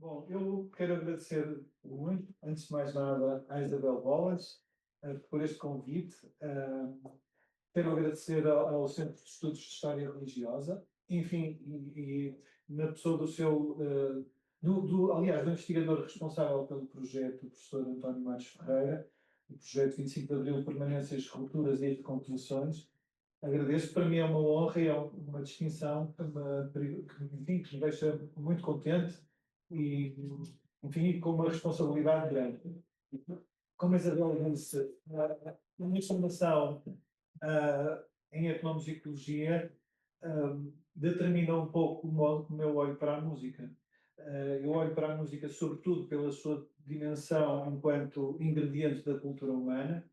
Bom, eu quero agradecer muito, antes de mais nada, à Isabel Bolas, por este convite. Quero agradecer ao Centro de Estudos de História Religiosa, enfim, e na pessoa do seu, aliás, do investigador responsável pelo projeto, o professor António Matos Ferreira, o projeto 25 de Abril, Permanências, Rupturas e Recomposições. Agradeço, para mim é uma honra e é uma distinção enfim, que me deixa muito contente e, enfim, com uma responsabilidade grande. Como a Isabel disse, a minha formação em etnomusicologia determina um pouco o modo como eu olho para a música. Eu olho para a música sobretudo pela sua dimensão enquanto ingrediente da cultura humana.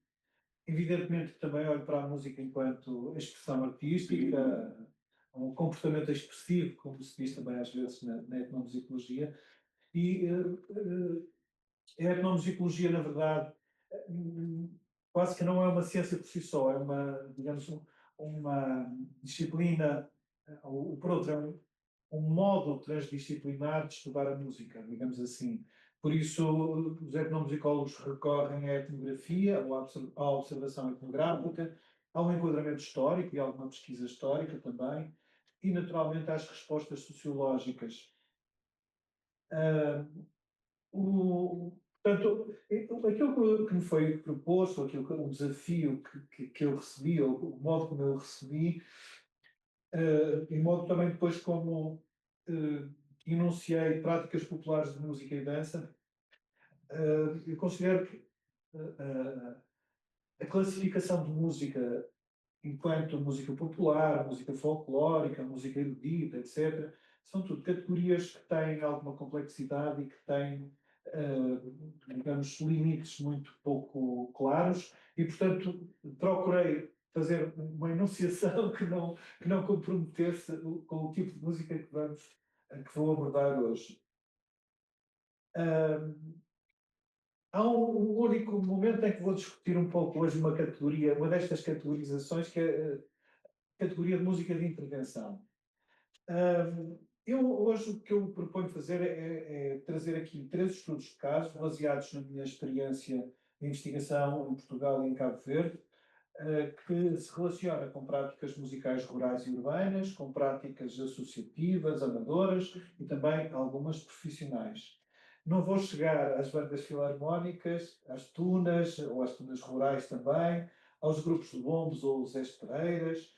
Evidentemente que também olho para a música enquanto expressão artística, um comportamento expressivo, como se diz também às vezes na etnomusicologia. E a etnomusicologia, na verdade, quase que não é uma ciência por si só, é uma, digamos, uma disciplina, ou por outra, um modo transdisciplinar de estudar a música, digamos assim. Por isso, os etnomusicólogos recorrem à etnografia, à observação etnográfica, ao enquadramento histórico e a alguma pesquisa histórica também, e naturalmente às respostas sociológicas. Portanto, aquilo que me foi proposto, o desafio que eu recebi, ou o modo como eu recebi, e modo também depois como enunciei práticas populares de música e dança, eu considero que a classificação de música enquanto música popular, música folclórica, música erudita, etc., são tudo categorias que têm alguma complexidade e que têm, digamos, limites muito pouco claros e, portanto, procurei fazer uma enunciação que não comprometesse com o tipo de música que vou abordar hoje. Há um único momento em que vou discutir um pouco hoje uma categoria, uma destas categorizações, que é a categoria de música de intervenção. Eu hoje o que eu proponho fazer é trazer aqui 3 estudos de caso, baseados na minha experiência de investigação em Portugal e em Cabo Verde, que se relaciona com práticas musicais rurais e urbanas, com práticas associativas, amadoras e também algumas profissionais. Não vou chegar às bandas filarmónicas, às tunas, ou às tunas rurais também, aos grupos de bombos ou os Pereiras.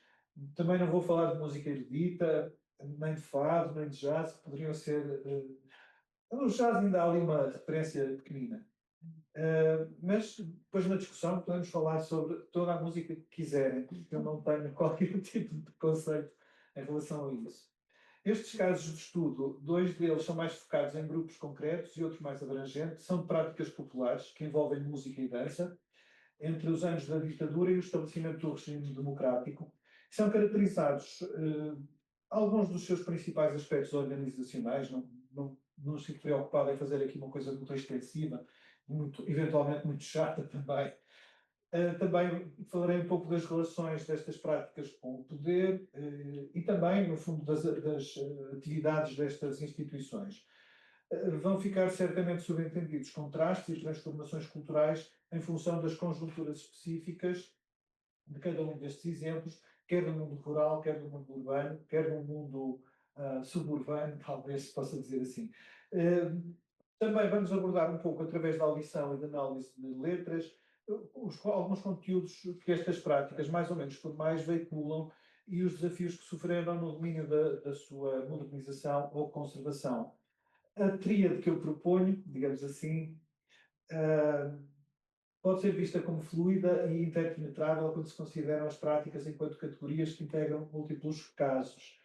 Também não vou falar de música erudita, nem de fado, nem de jazz, que poderiam ser... No jazz ainda há ali uma referência pequenina. Mas depois na discussão podemos falar sobre toda a música que quiserem, porque eu não tenho qualquer tipo de preconceito em relação a isso. Estes casos de estudo, 2 deles são mais focados em grupos concretos e outros mais abrangentes, são de práticas populares que envolvem música e dança, entre os anos da ditadura e o estabelecimento do regime democrático. São caracterizados, alguns dos seus principais aspectos organizacionais, não estou preocupado em fazer aqui uma coisa muito extensiva, eventualmente muito chata também. Também falarei um pouco das relações destas práticas com o poder e também, no fundo, das atividades destas instituições. Vão ficar certamente subentendidos contrastes e transformações culturais em função das conjunturas específicas de cada um destes exemplos, quer do mundo rural, quer do mundo urbano, quer do mundo suburbano, talvez se possa dizer assim. Também vamos abordar um pouco, através da audição e da análise de letras, alguns conteúdos que estas práticas, mais ou menos formais, veiculam e os desafios que sofreram no domínio da sua modernização ou conservação. A tríade que eu proponho, digamos assim, pode ser vista como fluida e interpenetrável quando se consideram as práticas enquanto categorias que integram múltiplos casos.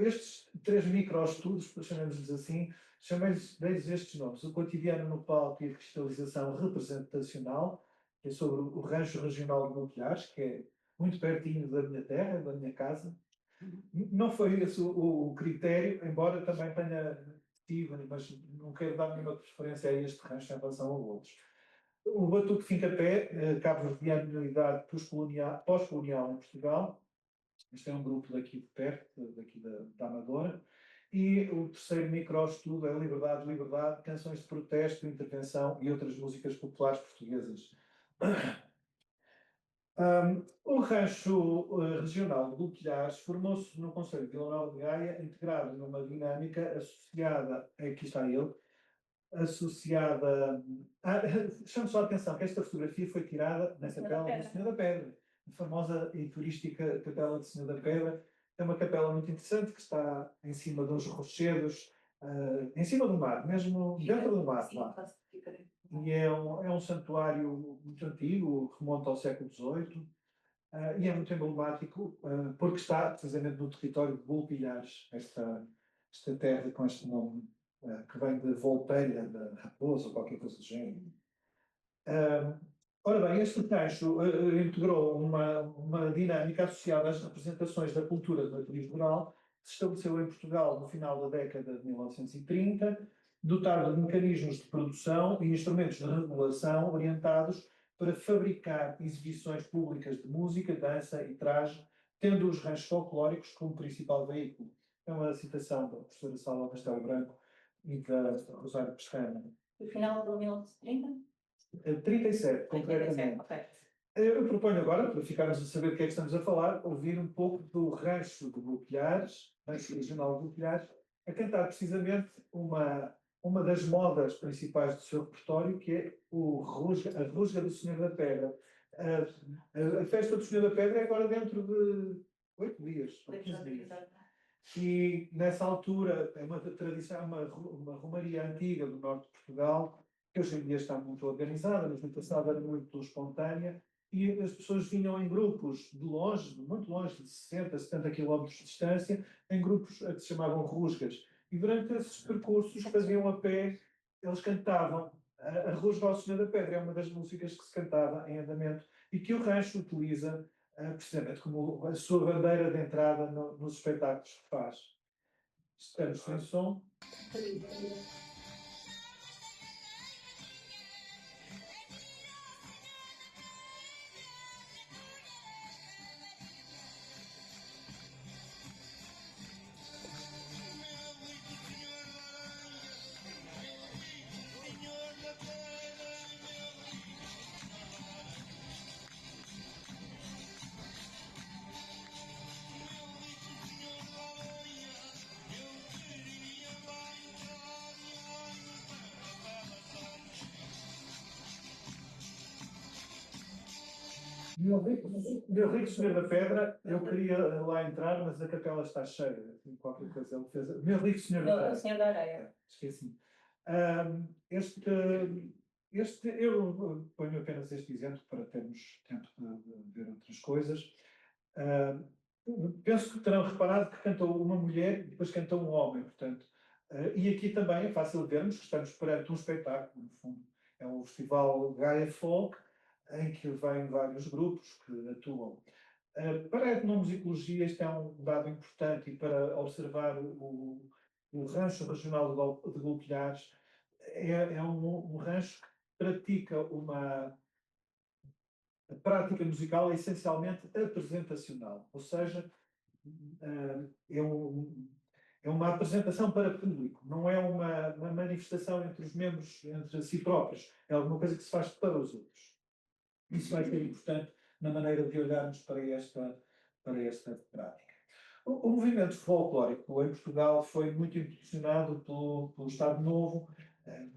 Estes 3 microestudos, chamemos-lhes assim, chamei-lhes estes nomes: o cotidiano no palco e a cristalização representacional, que é sobre o rancho regional de Montilhares, que é muito pertinho da minha terra, da minha casa. Não foi esse o critério, embora também tenha tido, mas não quero dar nenhuma preferência a este rancho em relação a outros. O Batuque Fincapé, cabo-verdiano na idade pós-colonial em Portugal. Este é um grupo daqui de perto, daqui da Amadora. E o terceiro microestudo é Liberdade, Liberdade, canções de protesto, intervenção e outras músicas populares portuguesas. O rancho regional do Pilhares formou-se no Conselho de Vila Nova de Gaia, integrado numa dinâmica associada, aqui está ele, associada. Chamo só a atenção que esta fotografia foi tirada na capela do Senhor da Pedra, a famosa e turística Capela do Senhor da Pedra. É uma capela muito interessante que está em cima de uns rochedos, em cima do mar, mesmo dentro do mar. E é um santuário muito antigo, remonta ao século XVIII, e é muito emblemático, porque está precisamente no território de Bulpilhares, esta terra com este nome, que vem de Volteira, da Raposa, ou qualquer coisa do género. Ora bem, este rancho integrou uma dinâmica associada às representações da cultura do naturismo rural, que se estabeleceu em Portugal no final da década de 1930, dotado de mecanismos de produção e instrumentos de regulação orientados para fabricar exibições públicas de música, dança e traje, tendo os ranchos folclóricos como principal veículo. É uma citação da professora Salva Castelo Branco e da Rosário Pescana. No final de 1930? 37, concretamente. Okay. Eu proponho agora, para ficarmos a saber o que é que estamos a falar, ouvir um pouco do rancho de Bulpilhares, rancho regional de Bulpilhares, a cantar precisamente uma das modas principais do seu repertório, que é a Rusga do Senhor da Pedra. A festa do Senhor da Pedra é agora dentro de 8 dias, ou 15 dias. E nessa altura é uma tradição, uma romaria antiga do norte de Portugal, que hoje em dia está muito organizada, mas no passado era muito espontânea, e as pessoas vinham em grupos de longe, muito longe, de 60, 70 quilómetros de distância, em grupos a que se chamavam rusgas. E durante esses percursos faziam a pé, eles cantavam. A Rusga ao Senhor da Pedra é uma das músicas que se cantava em andamento e que o rancho utiliza precisamente como a sua bandeira de entrada nos espetáculos que faz. Estamos sem som. Meu rico Senhor da Pedra, eu queria lá entrar, mas a capela está cheia. Qualquer coisa ele fez. Meu rico Senhor da Pedra. O Senhor da Areia. Esqueci-me. Eu ponho apenas este exemplo para termos tempo de ver outras coisas. Penso que terão reparado que cantou uma mulher e depois cantou um homem, portanto. E aqui também é fácil vermos que estamos perante um espetáculo, no fundo. É um festival Gaia Folk, em que vêm vários grupos que atuam. Para a etnomusicologia, este é um dado importante, e para observar o rancho regional de Golpilhares, é um rancho que pratica a prática musical é essencialmente apresentacional, ou seja, é uma apresentação para público, não é uma manifestação entre os membros, entre si próprios, é alguma coisa que se faz para os outros. Isso vai ser importante na maneira de olharmos para esta prática. O movimento folclórico em Portugal foi muito impulsionado pelo Estado Novo,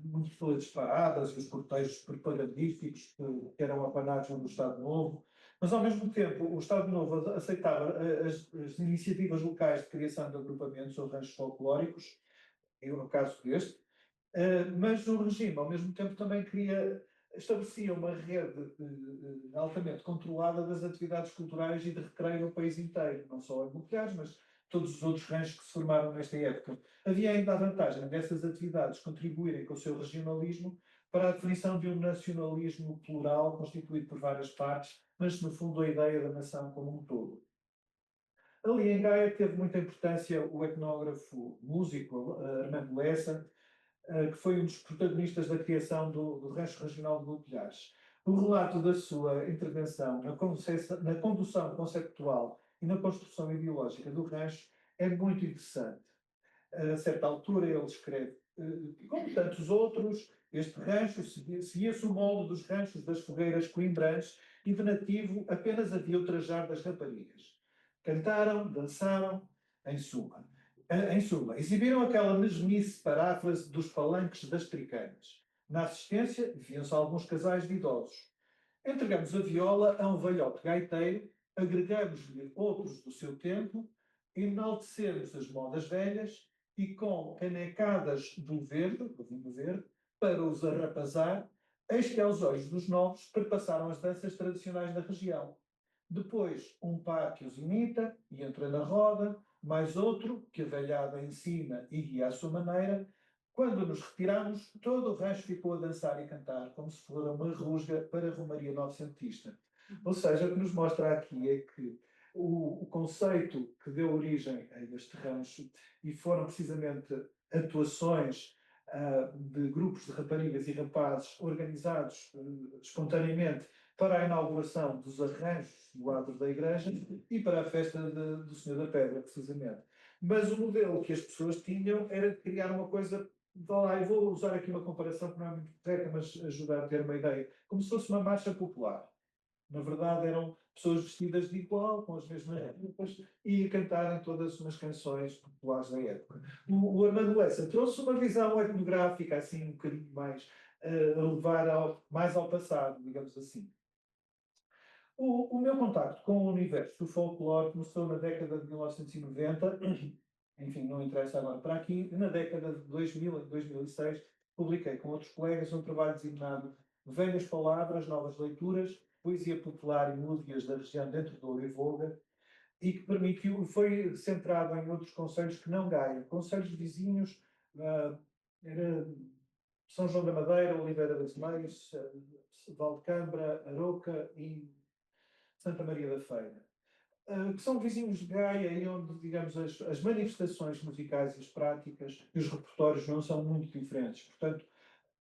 muito pelas paradas e os cortejos propagandísticos que eram apanagem do Estado Novo, mas ao mesmo tempo o Estado Novo aceitava as iniciativas locais de criação de agrupamentos ou ranchos folclóricos, no caso deste, mas o regime ao mesmo tempo também estabelecia uma rede altamente controlada das atividades culturais e de recreio no país inteiro, não só em Bulpilhares, mas todos os outros ranchos que se formaram nesta época. Havia ainda a vantagem dessas atividades contribuírem com o seu regionalismo para a definição de um nacionalismo plural constituído por várias partes, mas no fundo a ideia da nação como um todo. Ali em Gaia teve muita importância o etnógrafo músico Armando Lessa, que foi um dos protagonistas da criação do Rancho Regional de Bulpilhares. O relato da sua intervenção na condução conceptual e na construção ideológica do rancho é muito interessante. A certa altura ele escreve, como tantos outros, este rancho seguia-se o molde dos ranchos das fogueiras coimbrãs e de nativo apenas havia o trajar das raparigas. Cantaram, dançaram, em suma. Em suma, exibiram aquela mesmice paráfrase dos palanques das tricanas. Na assistência, viam-se alguns casais de idosos. Entregamos a viola a um velhote gaiteiro, agregamos-lhe outros do seu tempo, enaltecemos as modas velhas e com canecadas do vinho verde, para os arrapazar, eis que aos olhos dos novos perpassaram as danças tradicionais da região. Depois, um par que os imita e entra na roda, mais outro que a velhada ensina e guia à sua maneira. Quando nos retiramos, todo o rancho ficou a dançar e cantar, como se fora uma rusga para a romaria novecentista. Ou seja, o que nos mostra aqui é que o conceito que deu origem a este rancho, e foram precisamente atuações de grupos de raparigas e rapazes organizados espontaneamente para a inauguração dos arranjos do adro da igreja e para a festa do Senhor da Pedra, precisamente. Mas o modelo que as pessoas tinham era de criar uma coisa. Eu vou usar aqui uma comparação que não é muito correta, mas ajuda a ter uma ideia. Como se fosse uma marcha popular. Na verdade, eram pessoas vestidas de igual, com as mesmas roupas, e a cantarem todas umas canções populares da época. O Armando Lessa trouxe uma visão etnográfica, assim, um bocadinho mais, a levar mais ao passado, digamos assim. O meu contacto com o universo do folclore começou na década de 1990, enfim, não interessa agora para aqui. Na década de 2000 e 2006, publiquei com outros colegas um trabalho designado Velhas Palavras, Novas Leituras, Poesia Popular e Músias da região dentro do Douro e Volga, e que foi centrado em outros concelhos que não Gaia, concelhos vizinhos, era São João da Madeira, Oliveira das Meias, Valdecambra, Aroca e Santa Maria da Feira. Que são vizinhos de Gaia e onde, digamos, as manifestações musicais e as práticas e os repertórios não são muito diferentes. Portanto,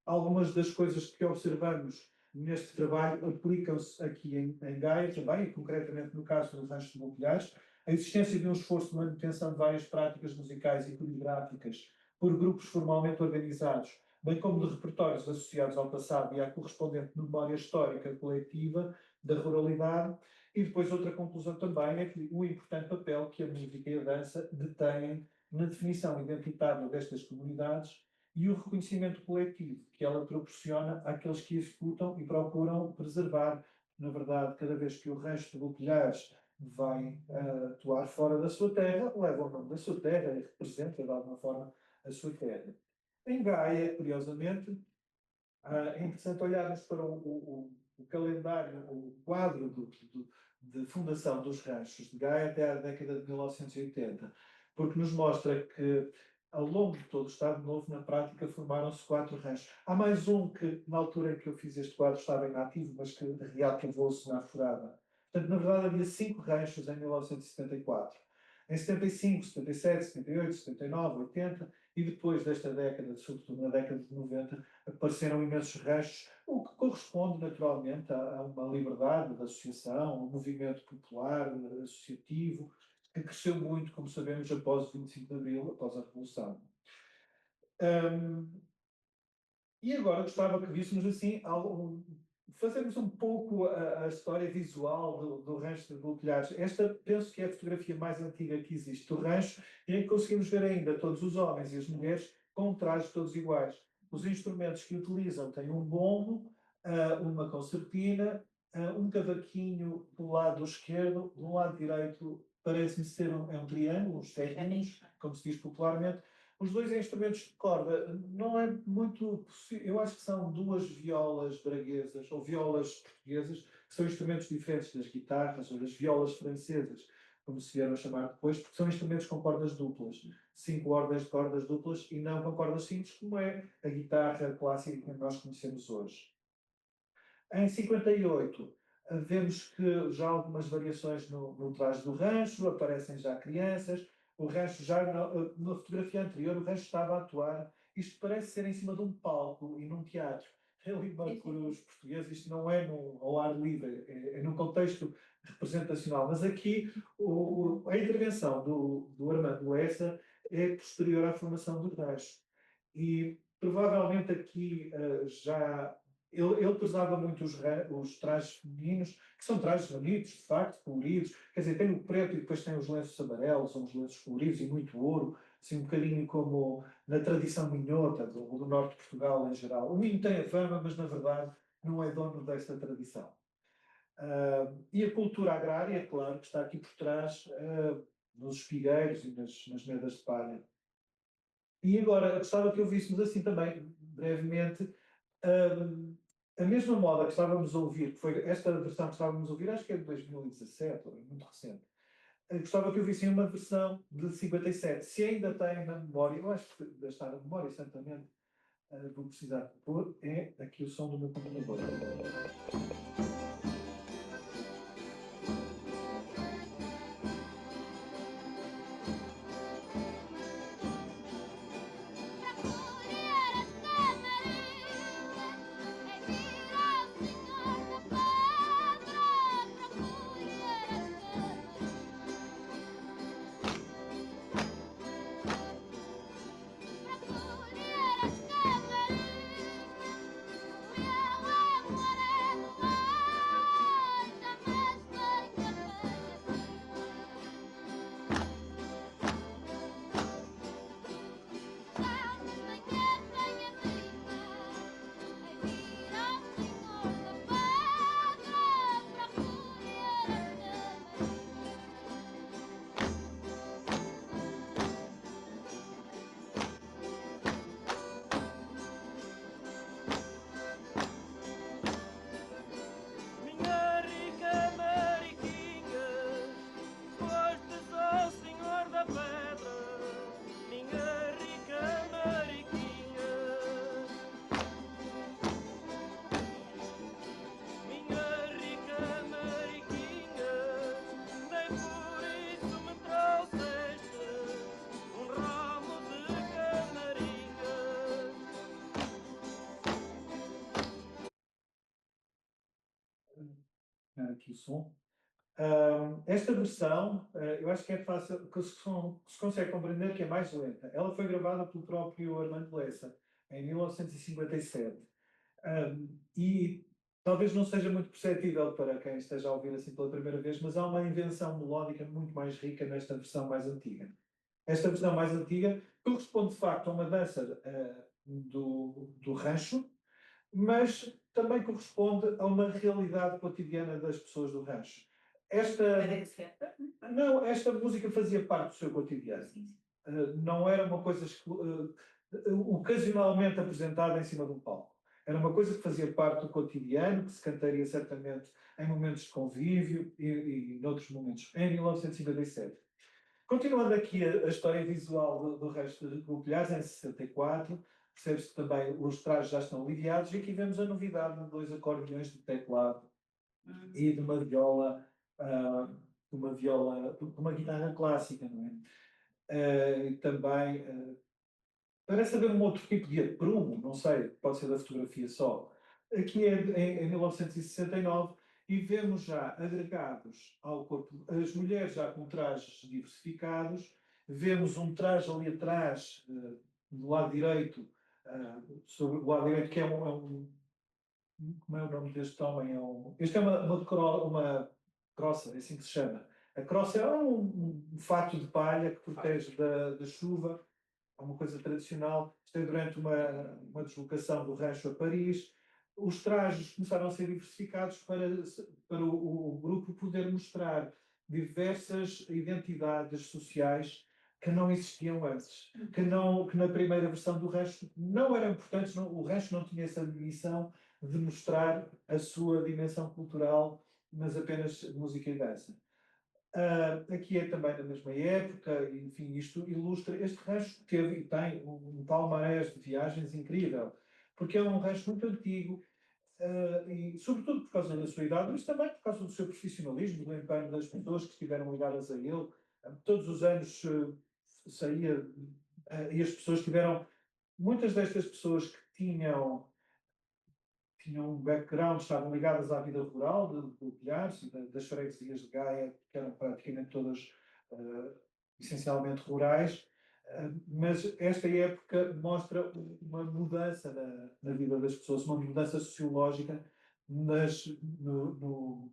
algumas das coisas que observamos neste trabalho aplicam-se aqui em Gaia também, e concretamente no caso dos ranchos de Botelhares, a existência de um esforço de manutenção de várias práticas musicais e coreográficas por grupos formalmente organizados, bem como de repertórios associados ao passado e à correspondente memória histórica coletiva da ruralidade. E depois outra conclusão também é que o importante papel que a música e a dança detêm na definição identitária destas comunidades e o reconhecimento coletivo que ela proporciona àqueles que a executam e procuram preservar. Na verdade, cada vez que o rancho de Botelhares vai atuar fora da sua terra, leva o nome da sua terra e representa de alguma forma a sua terra. Em Gaia, curiosamente, é interessante olharmos para o calendário, o quadro de fundação dos ranchos de Gaia até à década de 1980, porque nos mostra que, ao longo de todo o Estado Novo, na prática, formaram-se 4 ranchos. Há mais um que, na altura em que eu fiz este quadro, estava inativo, mas que reativou-se na Forada. Portanto, na verdade, havia 5 ranchos em 1974. Em 75, 77, 78, 79, 80, e depois desta década, sobretudo na década de 90, apareceram imensos ranchos, o que corresponde naturalmente a uma liberdade de associação, um movimento popular, associativo, que cresceu muito, como sabemos, após o 25 de Abril, após a Revolução. E agora gostava que víssemos assim, fazermos um pouco a história visual do rancho de Botelhares. Esta penso que é a fotografia mais antiga que existe do rancho, e em que conseguimos ver ainda todos os homens e as mulheres com trajes todos iguais. Os instrumentos que utilizam têm um bombo, uma concertina, um cavaquinho do lado esquerdo, do lado direito parece-me ser um triângulo, uns terrinhos, como se diz popularmente. Os dois instrumentos de corda não é muito possível. Eu acho que são 2 violas braguesas ou violas portuguesas, que são instrumentos diferentes das guitarras ou das violas francesas, como se vieram a chamar depois, porque são instrumentos com cordas duplas. 5 ordens de cordas duplas e não com cordas simples, como é a guitarra clássica que nós conhecemos hoje. Em 58, vemos que já há algumas variações no traje do rancho, aparecem já crianças. O rancho, já na fotografia anterior, o rancho estava a atuar. Isto parece ser em cima de um palco e num teatro. Realizado por os portugueses, isto não é ao ar livre, é num contexto representacional. Mas aqui a intervenção do Armando Lessa é posterior à formação do rancho. E provavelmente aqui já. Ele pesava muito os trajes femininos, que são trajes bonitos, de facto, coloridos. Quer dizer, tem o preto e depois tem os lenços amarelos, são os lenços coloridos e muito ouro, assim um bocadinho como na tradição minhota do norte de Portugal em geral. O Minho tem a fama, mas na verdade não é dono desta tradição. E a cultura agrária, claro, que está aqui por trás, nos espigueiros e nas medas de palha. E agora, gostava que eu víssemos assim também, brevemente, a mesma moda que estávamos a ouvir, que foi esta versão que estávamos a ouvir, acho que é de 2017, ou é muito recente. Gostava que eu vissem uma versão de 57. Se ainda tem na memória, eu acho que deve estar na memória, certamente, vou precisar pôr, é aqui o som do meu computador. Aqui o som. Esta versão, eu acho que é fácil, que se consegue compreender que é mais lenta. Ela foi gravada pelo próprio Armando Lessa, em 1957. E talvez não seja muito perceptível para quem esteja a ouvir assim pela primeira vez, mas há uma invenção melódica muito mais rica nesta versão mais antiga. Esta versão mais antiga corresponde de facto a uma dança do rancho, mas também corresponde a uma realidade cotidiana das pessoas do rancho. Esta música fazia parte do seu cotidiano. Não era uma coisa ocasionalmente apresentada em cima de um palco. Era uma coisa que fazia parte do cotidiano, que se cantaria certamente em momentos de convívio e noutros momentos, em 1957. Continuando aqui a história visual do resto de Copilhares, em 64, percebe-se que também os trajes já estão aliviados e aqui vemos a novidade de 2 acordeões de teclado e de uma guitarra clássica, não é? E também parece haver um outro tipo de aprumo, não sei, pode ser da fotografia só. Aqui é em 1969 e vemos já agregados ao corpo, as mulheres já com trajes diversificados, vemos um traje ali atrás, do lado direito, sobre o lado direito, que como é o nome deste homem? Este é uma croça, é assim que se chama. A croça é um fato de palha que protege da chuva, é uma coisa tradicional. Isto é durante uma deslocação do rancho a Paris. Os trajes começaram a ser diversificados para o grupo poder mostrar diversas identidades sociais que não existiam antes, que na primeira versão do rancho não eram importantes, o rancho não tinha essa missão de mostrar a sua dimensão cultural, mas apenas música e dança. Aqui é também da mesma época, enfim, isto ilustra. Este rancho teve e tem um palmarés de viagens incrível, porque é um rancho muito antigo, e sobretudo por causa da sua idade, mas também por causa do seu profissionalismo, do empenho das pessoas que estiveram ligadas a ele. Todos os anos saía, e as pessoas tiveram, muitas destas pessoas que tinham um background, estavam ligadas à vida rural de Pilhares e das freguesias de Gaia, que eram praticamente todas essencialmente rurais, Mas esta época mostra uma mudança na vida das pessoas, uma mudança sociológica no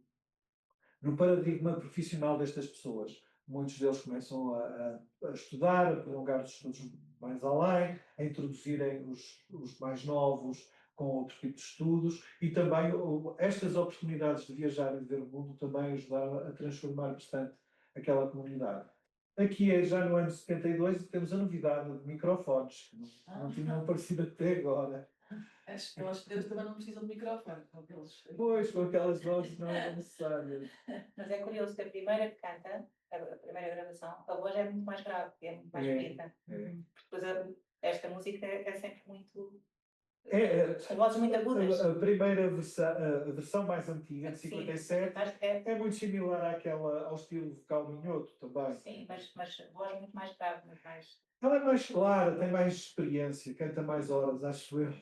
paradigma profissional destas pessoas. Muitos deles começam a estudar, a prolongar os estudos mais além, a introduzirem os mais novos com outro tipo de estudos e também estas oportunidades de viajar e de ver o mundo também ajudaram a transformar bastante aquela comunidade. Aqui é já no ano 72 e temos a novidade de microfones, que não tinham aparecido até agora. Eu acho que eles também não precisam de microfone, com aqueles. Pois, com aquelas vozes não era necessário. Mas é curioso que a primeira que canta, a primeira gravação, a voz é muito mais grave, é muito mais bonita. Depois esta música é sempre muito. Com vozes muito agudas. A primeira versão, a versão mais antiga, de Sim, 57, é muito similar ao estilo vocal minhoto também. Sim, mas voz muito mais grave, muito mais. Ela é mais clara, tem mais experiência, canta mais horas, acho eu.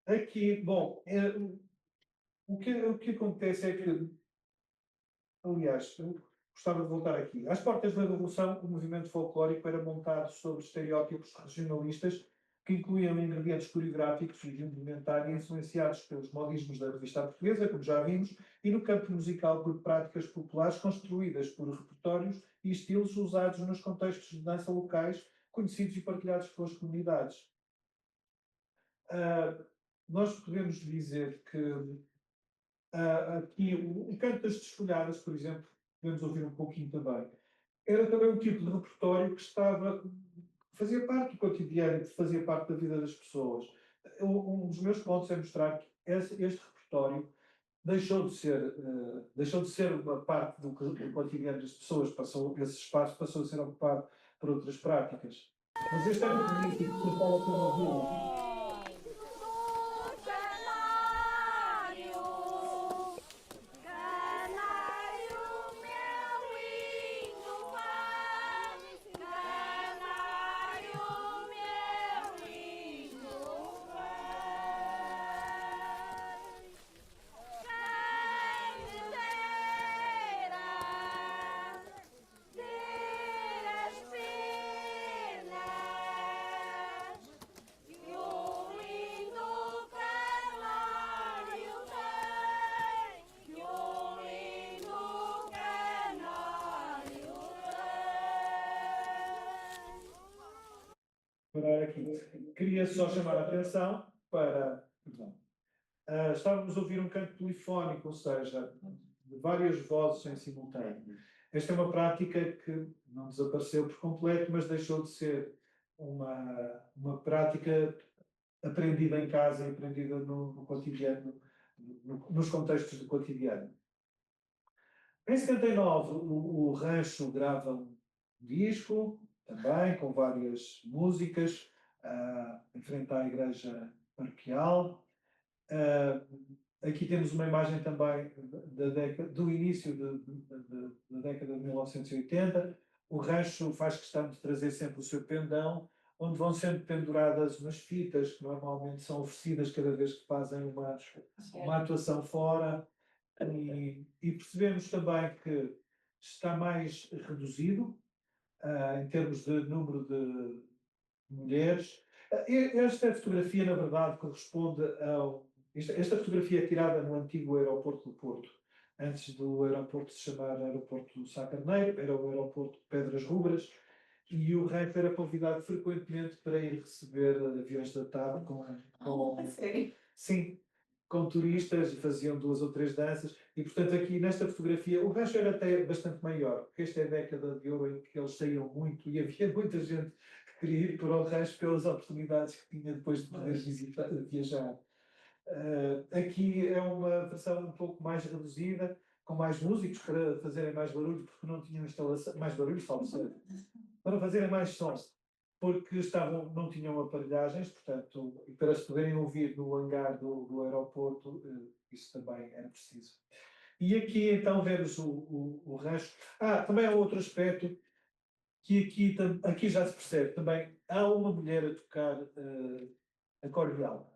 Aqui, bom, o que acontece é que, aliás, eu gostava de voltar aqui. Às portas da Revolução, o movimento folclórico era montado sobre estereótipos regionalistas que incluíam ingredientes coreográficos e de indumentária influenciados pelos modismos da revista portuguesa, como já vimos, e no campo musical por práticas populares construídas por repertórios e estilos usados nos contextos de dança locais, conhecidos e partilhados pelas comunidades. Nós podemos dizer que aqui o canto das desfolhadas, por exemplo, podemos ouvir um pouquinho também, era também um tipo de repertório que fazia parte do cotidiano, que fazia parte da vida das pessoas. Um dos meus pontos é mostrar que este repertório deixou de ser uma parte do cotidiano das pessoas, esse espaço passou a ser ocupado por outras práticas. Mas este é muito bonito e que fala pela ouvir. Aqui. Queria só chamar a atenção para. Estávamos a ouvir um canto polifónico, ou seja, de várias vozes em simultâneo. Esta é uma prática que não desapareceu por completo, mas deixou de ser uma prática aprendida em casa e aprendida no cotidiano, nos contextos do cotidiano. Em 79, o Rancho grava um disco, também com várias músicas, em frente à igreja paroquial. Aqui temos uma imagem também do início da década de 1980. O Rancho faz questão de trazer sempre o seu pendão, onde vão sendo penduradas umas fitas que normalmente são oferecidas cada vez que fazem uma atuação fora. E percebemos também que está mais reduzido em termos de número de mulheres. Esta fotografia, na verdade, corresponde esta fotografia é tirada no antigo aeroporto do Porto, antes do aeroporto se chamar Aeroporto Sá Carneiro, era o aeroporto de Pedras Rubras, e o Renfe era convidado frequentemente para ir receber aviões da TAP Sério? Sim, com turistas, faziam 2 ou 3 danças, e portanto aqui nesta fotografia, o rancho era até bastante maior, porque esta é a década de ouro em que eles saíam muito e havia muita gente que queria ir para o rancho pelas oportunidades que tinha depois de poder viajar. Aqui é uma versão um pouco mais reduzida, com mais músicos para fazerem mais barulho, porque não tinham instalação, mais barulho, para fazerem mais sons, porque não tinham aparelhagens, portanto, e para se poderem ouvir no hangar do aeroporto, isso também era preciso. E aqui então vemos o rancho. Também há outro aspecto que aqui já se percebe também. Há uma mulher a tocar acordeão.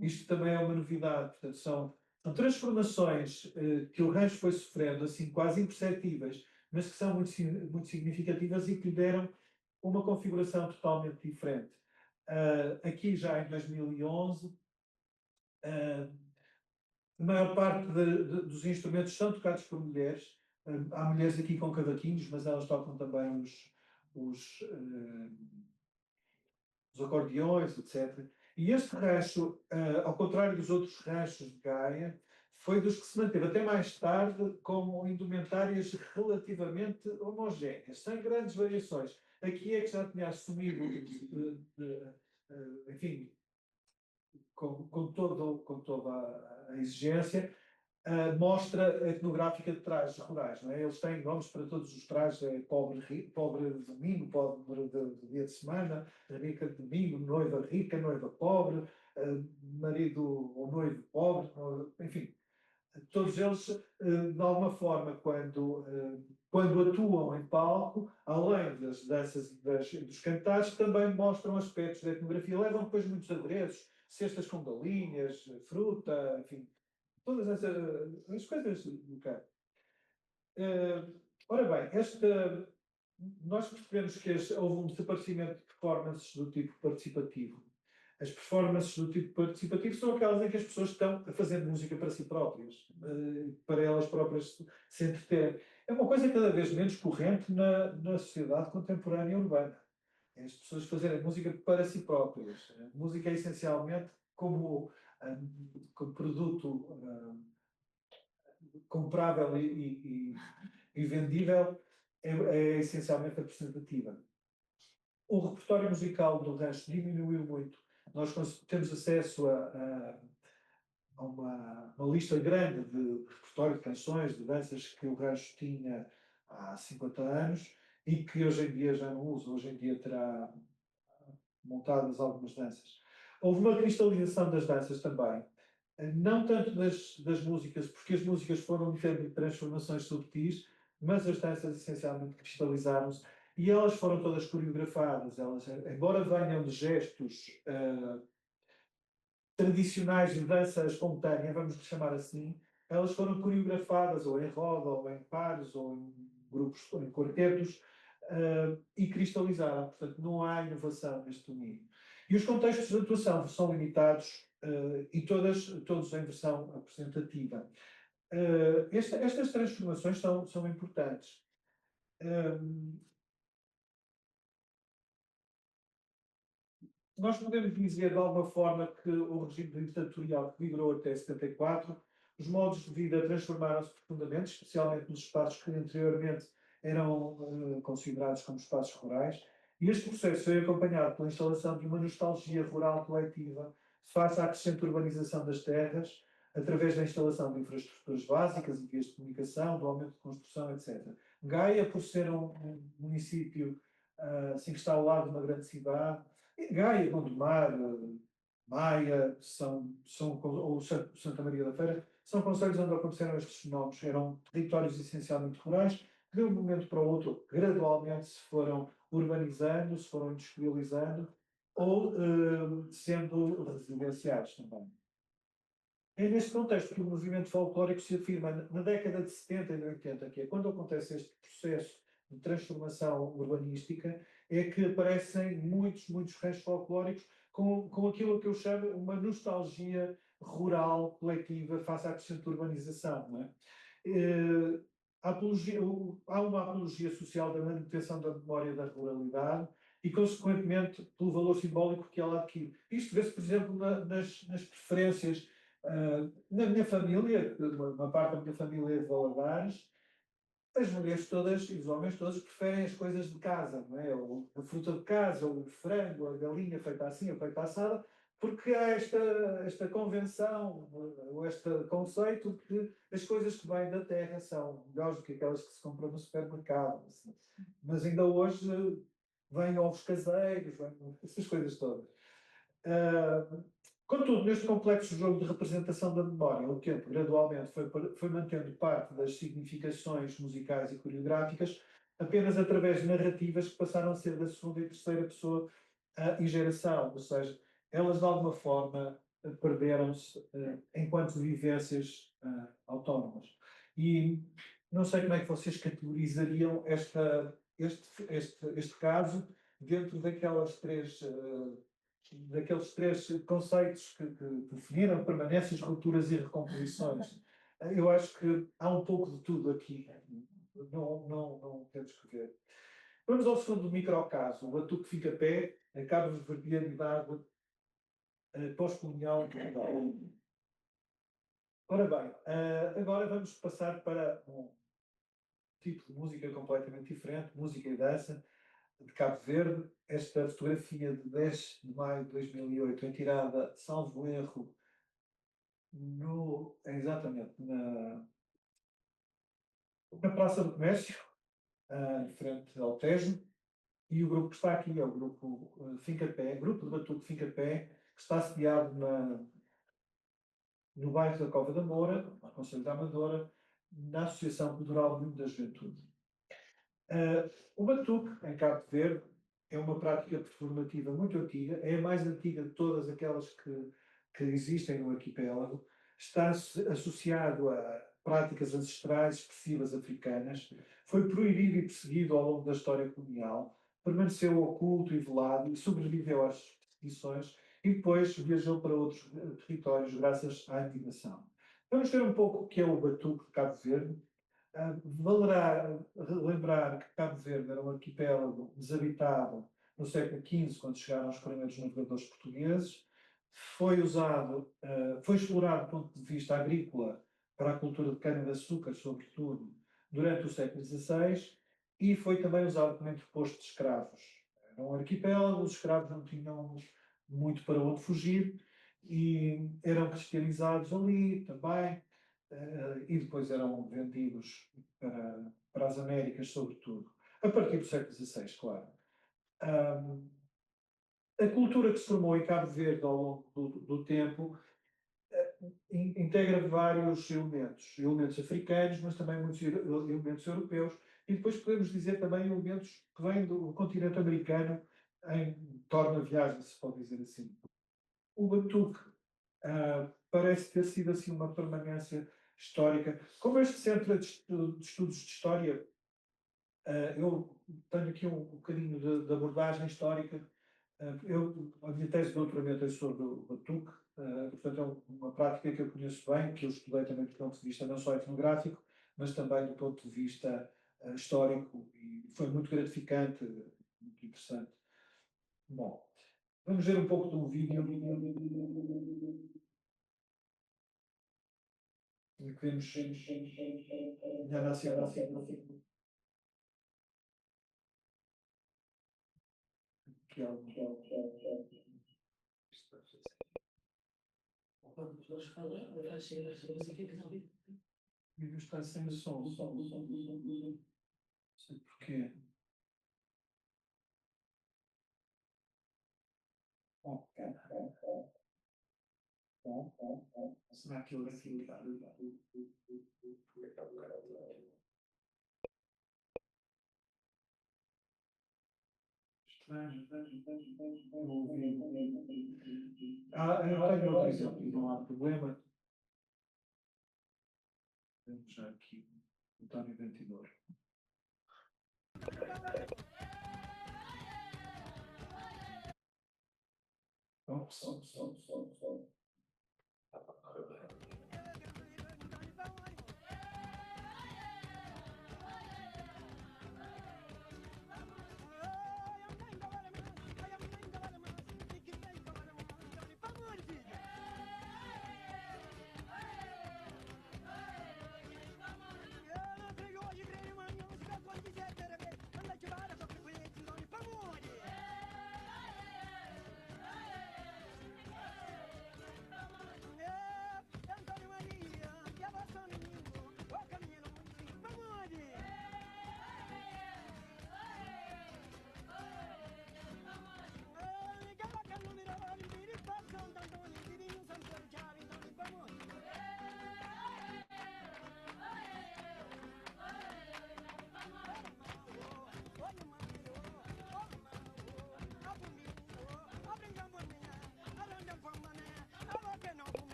Isto também é uma novidade, portanto, são transformações que o rancho foi sofrendo, assim, quase imperceptíveis, mas que são muito significativas e que lhe deram uma configuração totalmente diferente. Aqui já em 2011, a maior parte dos instrumentos são tocados por mulheres. Há mulheres aqui com cavaquinhos, mas elas tocam também os acordeões, etc. E este rancho, ao contrário dos outros ranchos de Gaia, foi dos que se manteve até mais tarde como indumentárias relativamente homogéneas, sem grandes variações. Aqui é que já tinha assumido, enfim, com toda a exigência, a mostra etnográfica de trajes rurais. Não é? Eles têm nomes para todos os trajes: pobre de domingo, pobre de dia de semana, rica de domingo, noiva rica, noiva pobre, marido ou noivo pobre, enfim. Todos eles, de alguma forma, quando atuam em palco, além das danças dos cantares, também mostram aspectos da etnografia. Levam depois muitos adereços, cestas com galinhas, fruta, enfim, todas as coisas do campo. Ora bem, nós percebemos que houve um desaparecimento de performances do tipo participativo. As performances do tipo participativo são aquelas em que as pessoas estão a fazer música para si próprias, para elas próprias se entreterem. É uma coisa cada vez menos corrente na sociedade contemporânea urbana. É as pessoas fazerem música para si próprias. A música é essencialmente como produto comprável e vendível, é essencialmente apresentativa. O repertório musical do rancho diminuiu muito. Nós temos acesso a uma lista grande de repertório de canções, de danças que o rancho tinha há 50 anos e que hoje em dia já não usa. Hoje em dia terá montadas algumas danças. Houve uma cristalização das danças também. Não tanto das músicas, porque as músicas foram tendo transformações subtis, mas as danças essencialmente cristalizaram-se e elas foram todas coreografadas. Elas, embora venham de gestos tradicionais de dança espontânea, vamos chamar assim, elas foram coreografadas ou em roda, ou em pares, ou em grupos, ou em quartetos, e cristalizaram. Portanto, não há inovação neste domínio. E os contextos de atuação são limitados e todos em versão apresentativa. Estas transformações são importantes. Nós podemos dizer, de alguma forma, que o regime ditatorial que vigorou até 74, os modos de vida transformaram-se profundamente, especialmente nos espaços que anteriormente eram considerados como espaços rurais, e este processo foi acompanhado pela instalação de uma nostalgia rural coletiva face à crescente urbanização das terras, através da instalação de infraestruturas básicas e vias de comunicação, do aumento de construção, etc. Gaia, por ser um município assim que está ao lado de uma grande cidade, Gaia, Gondomar, Maia, ou Santa Maria da Feira, são concelhos onde aconteceram estes fenómenos. Eram territórios essencialmente rurais, que de um momento para o outro, gradualmente se foram urbanizando, se foram industrializando, ou sendo residenciados também. É neste contexto que o movimento folclórico se afirma na década de 70 e de 80, que é quando acontece este processo de transformação urbanística, é que aparecem muitos ranchos folclóricos com aquilo que eu chamo uma nostalgia rural coletiva face à crescente urbanização. Não é? Há uma apologia social da manutenção da memória da ruralidade e, consequentemente, pelo valor simbólico que ela adquire. Isto vê-se, por exemplo, nas preferências. Na minha família, uma parte da minha família é de Valadares, as mulheres todas e os homens todos preferem as coisas de casa, não é? A fruta de casa, o frango, a galinha feita assim ou feita assada, porque há esta convenção, ou este conceito de que as coisas que vêm da terra são melhores do que aquelas que se compram no supermercado. Assim. Mas ainda hoje vêm ovos caseiros, essas coisas todas. Contudo, neste complexo jogo de representação da memória, o tempo gradualmente foi mantendo parte das significações musicais e coreográficas apenas através de narrativas que passaram a ser da segunda e terceira pessoa e geração, ou seja, elas de alguma forma perderam-se enquanto vivências autónomas. E não sei como é que vocês categorizariam este caso dentro daqueles três conceitos que definiram permanências, rupturas e recomposições. Eu acho que há um pouco de tudo aqui. Não temos que ver. Vamos ao segundo microcaso. O batuque fica pé, a cabo de verdianidade pós-colonial de Portugal. Ora bem, agora vamos passar para um tipo de música completamente diferente, música e dança, de Cabo Verde. Esta fotografia de 10 de maio de 2008 é tirada, salvo erro, exatamente na Praça do Comércio, em frente ao Tejo, e o grupo que está aqui é o grupo Fincapé, grupo de batuque Fincapé, que está sediado no bairro da Cova da Moura, no Conselho da Amadora, na Associação Cultural Mundo da Juventude. O batuque, em Cabo Verde, é uma prática performativa muito antiga, é a mais antiga de todas aquelas que existem no arquipélago, está associado a práticas ancestrais expressivas africanas, foi proibido e perseguido ao longo da história colonial, permaneceu oculto e velado e sobreviveu às perseguições e depois viajou para outros territórios graças à imigração. Vamos ver um pouco o que é o batuque de Cabo Verde. Valerá lembrar que Cabo Verde era um arquipélago desabitado no século XV, quando chegaram os primeiros navegadores portugueses. Foi explorado do ponto de vista agrícola para a cultura de cana-de-açúcar, sobretudo, durante o século XVI, e foi também usado como entreposto de escravos. Era um arquipélago, os escravos não tinham muito para onde fugir e eram cristianizados ali também. E depois eram vendidos para as Américas, sobretudo, a partir do século XVI, claro. A cultura que se formou em Cabo Verde ao longo do tempo integra vários elementos africanos, mas também muitos elementos europeus, e depois podemos dizer também elementos que vêm do continente americano em torno da viagem, se pode dizer assim. O batuque parece ter sido assim uma permanência histórica. Como este centro de estudos de história, eu tenho aqui um bocadinho de abordagem histórica. A minha tese de doutoramento é sobre o batuque, portanto é uma prática que eu conheço bem, que eu estudei também do ponto de vista não só etnográfico, mas também do ponto de vista histórico, e foi muito gratificante, muito interessante. Bom, vamos ver um pouco do vídeo. E que vemos já nasceu. Quando os dois falam, vai ser a música que não vi. O vídeo está sem som. Não sei porquê. Será que ele assim está? Estranho. Eu tenho outro exemplo, não há problema. Temos já aqui o António Ventidor. Som.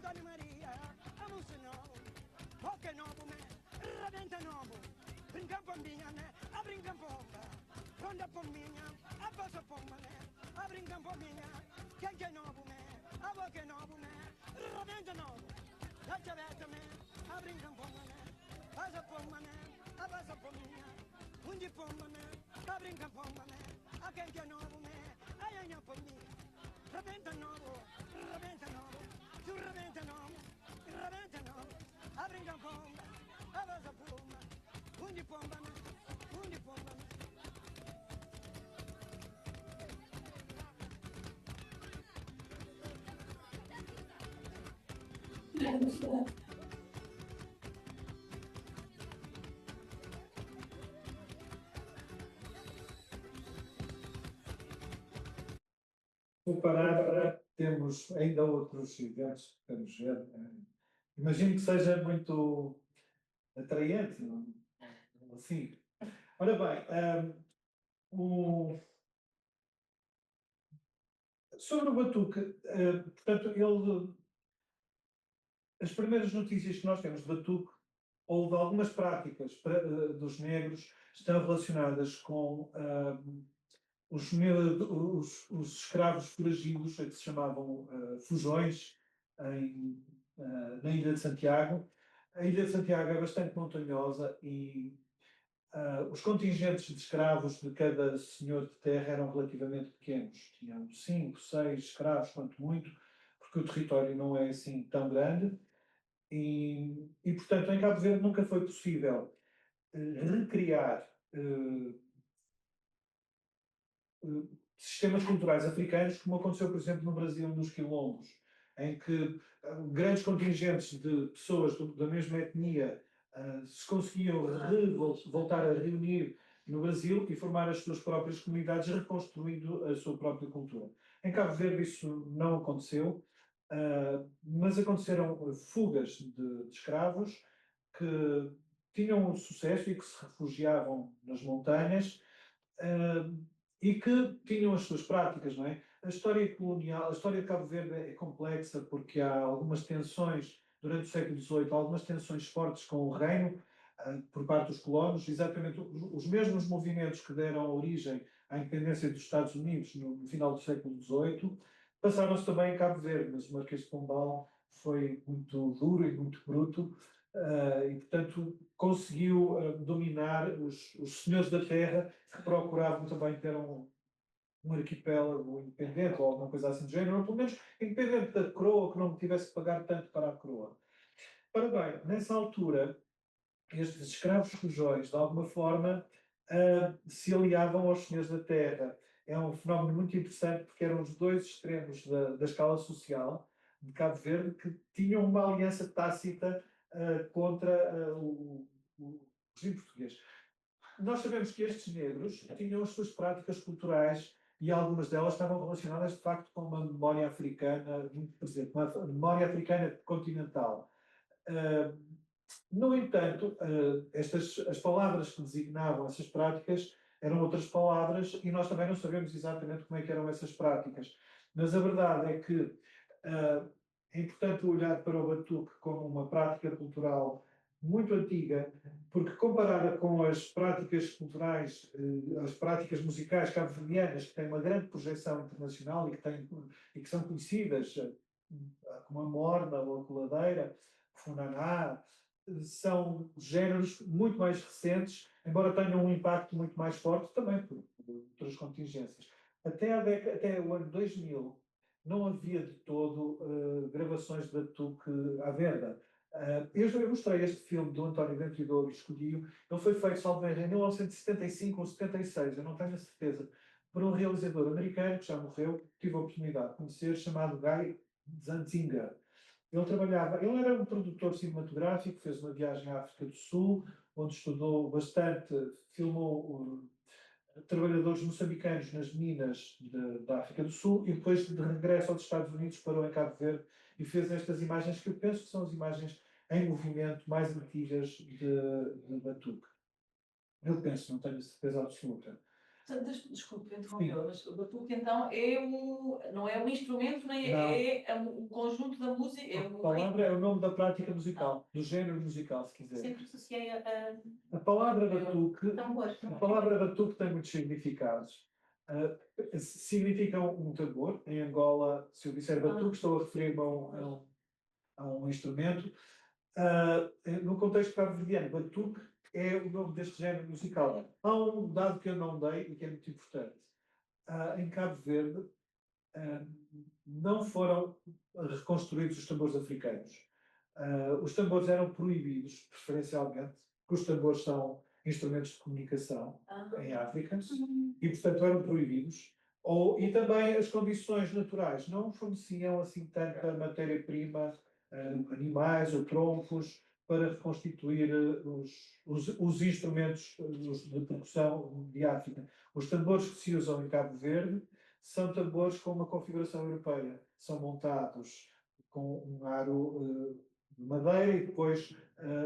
Antônio Maria, amo o senhor. Porque novo, né? Rebenta novo. Brinca pombinha, né? A brinca pomba. Ronda pombinha, a passa pomba, né? A brinca pombinha. Quem é novo, né? A boca é novo, né? Rebenta novo. La chaveta, né? A brinca pomba, né? Passa pomba, né? A passa pombinha. Undi pomba, né? A brinca pomba, né? A quem é novo, né? A yanha pombinha. Rebenta novo, rebenta novo. Tu rebenta novo, rebenta novo. A brinca pomba, a passa pomba. Undi pomba, né? Undi pomba, né? Vou parar, temos ainda outros eventos que podemos ver. Imagino que seja muito atraente, não? Assim. Ora bem, sobre o Batuque, portanto, as primeiras notícias que nós temos de Batuque, houve algumas práticas dos negros, estão relacionadas com os escravos foragidos, que se chamavam fujões, na Ilha de Santiago. A Ilha de Santiago é bastante montanhosa e os contingentes de escravos de cada senhor de terra eram relativamente pequenos. Tinham 5, 6 escravos, quanto muito, porque o território não é assim tão grande. E portanto, em Cabo Verde nunca foi possível recriar sistemas culturais africanos, como aconteceu, por exemplo, no Brasil, nos quilombos, em que grandes contingentes de pessoas da mesma etnia se conseguiam voltar a reunir no Brasil e formar as suas próprias comunidades, reconstruindo a sua própria cultura. Em Cabo Verde isso não aconteceu, mas aconteceram fugas de escravos que tinham sucesso e que se refugiavam nas montanhas, e que tinham as suas práticas, não é? A história colonial, a história de Cabo Verde é complexa porque há algumas tensões, durante o século XVIII, algumas tensões fortes com o reino, por parte dos colonos, exatamente os mesmos movimentos que deram origem à independência dos Estados Unidos no final do século XVIII, passaram-se também em Cabo Verde, mas o Marquês de Pombal foi muito duro e muito bruto, e, portanto, conseguiu dominar os senhores da terra que procuravam também ter um arquipélago independente ou alguma coisa assim do género, ou pelo menos independente da coroa, que não tivesse que pagar tanto para a coroa. Ora bem, nessa altura, estes escravos fujões, de alguma forma, se aliavam aos senhores da terra. É um fenómeno muito interessante porque eram os dois extremos da escala social de Cabo Verde que tinham uma aliança tácita contra o regime português. Nós sabemos que estes negros tinham as suas práticas culturais e algumas delas estavam relacionadas, de facto, com uma memória africana muito presente, uma memória africana continental. No entanto, as palavras que designavam essas práticas eram outras palavras e nós também não sabemos exatamente como é que eram essas práticas. Mas a verdade é que é importante olhar para o batuque como uma prática cultural muito antiga, porque comparada com as práticas culturais, as práticas musicais cabo-verdianas, que têm uma grande projeção internacional e que são conhecidas, como a morna ou a coladeira, o funaná, são géneros muito mais recentes, embora tenham um impacto muito mais forte também por outras contingências. Até o ano 2000 não havia de todo gravações de batuque à venda. Eu mostrei este filme do António Venturidor e escolhi-o. Ele foi feito, salvo erro, em 1975 ou 76, eu não tenho a certeza, por um realizador americano que já morreu, tive a oportunidade de conhecer, chamado Guy Zanzinger. Ele era um produtor cinematográfico, fez uma viagem à África do Sul, onde estudou bastante, filmou trabalhadores moçambicanos nas minas da África do Sul e depois de regresso aos Estados Unidos parou em Cabo Verde e fez estas imagens que eu penso que são as imagens em movimento mais antigas de batuque. Eu penso, não tenho certeza absoluta. Desculpe interrompê-la, mas o batuque então não é um instrumento, nem Não. é um conjunto da música, é A um palavra é o nome da prática musical, do género musical, se quiser. Sempre associei a A palavra batuque, tambor. a palavra batuque tem muitos significados. Significa um tambor. Em Angola, se eu disser batuque, estou a referir-me a um instrumento. No contexto cabo-verdiano, batuque é o nome deste género musical. Há um dado que eu não dei e que é muito importante. Em Cabo Verde, não foram reconstruídos os tambores africanos. Os tambores eram proibidos, preferencialmente, porque os tambores são instrumentos de comunicação em África e, portanto, eram proibidos. E também as condições naturais não forneciam assim tanta matéria-prima, animais ou troncos, para reconstituir os instrumentos de percussão de África. Os tambores que se usam em Cabo Verde são tambores com uma configuração europeia. São montados com um aro de madeira e depois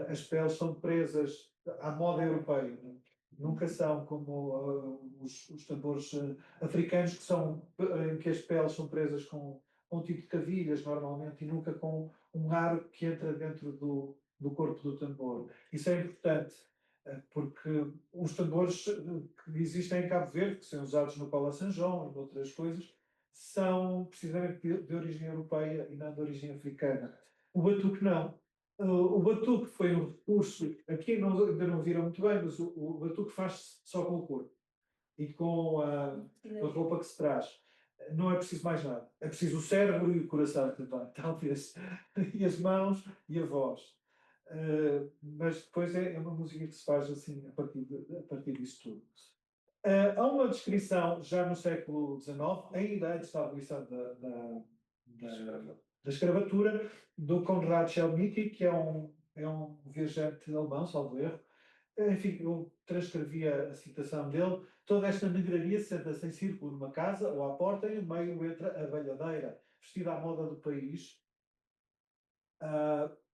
as peles são presas à moda europeia. Nunca são como os tambores africanos, em que as peles são presas com um tipo de cavilhas, normalmente, e nunca com um aro que entra dentro do corpo do tambor. Isso é importante, porque os tambores que existem em Cabo Verde, que são usados no Cola São João e outras coisas, são precisamente de origem europeia e não de origem africana. O batuque não. O batuque foi um recurso, aqui ainda não viram muito bem, mas o batuque faz-se só com o corpo e com a roupa que se traz. Não é preciso mais nada. É preciso o cérebro e o coração também, talvez. E as mãos e a voz. Mas depois é uma música que se faz assim a partir disso tudo. Há uma descrição, já no século XIX, ainda antes da abolição da escravatura, do Konrad Chelmicki, que é um viajante alemão, salvo erro. Enfim, eu transcrevi a citação dele. Toda esta negraria senta-se em círculo numa casa ou à porta e no meio entra a balhadeira, vestida à moda do país,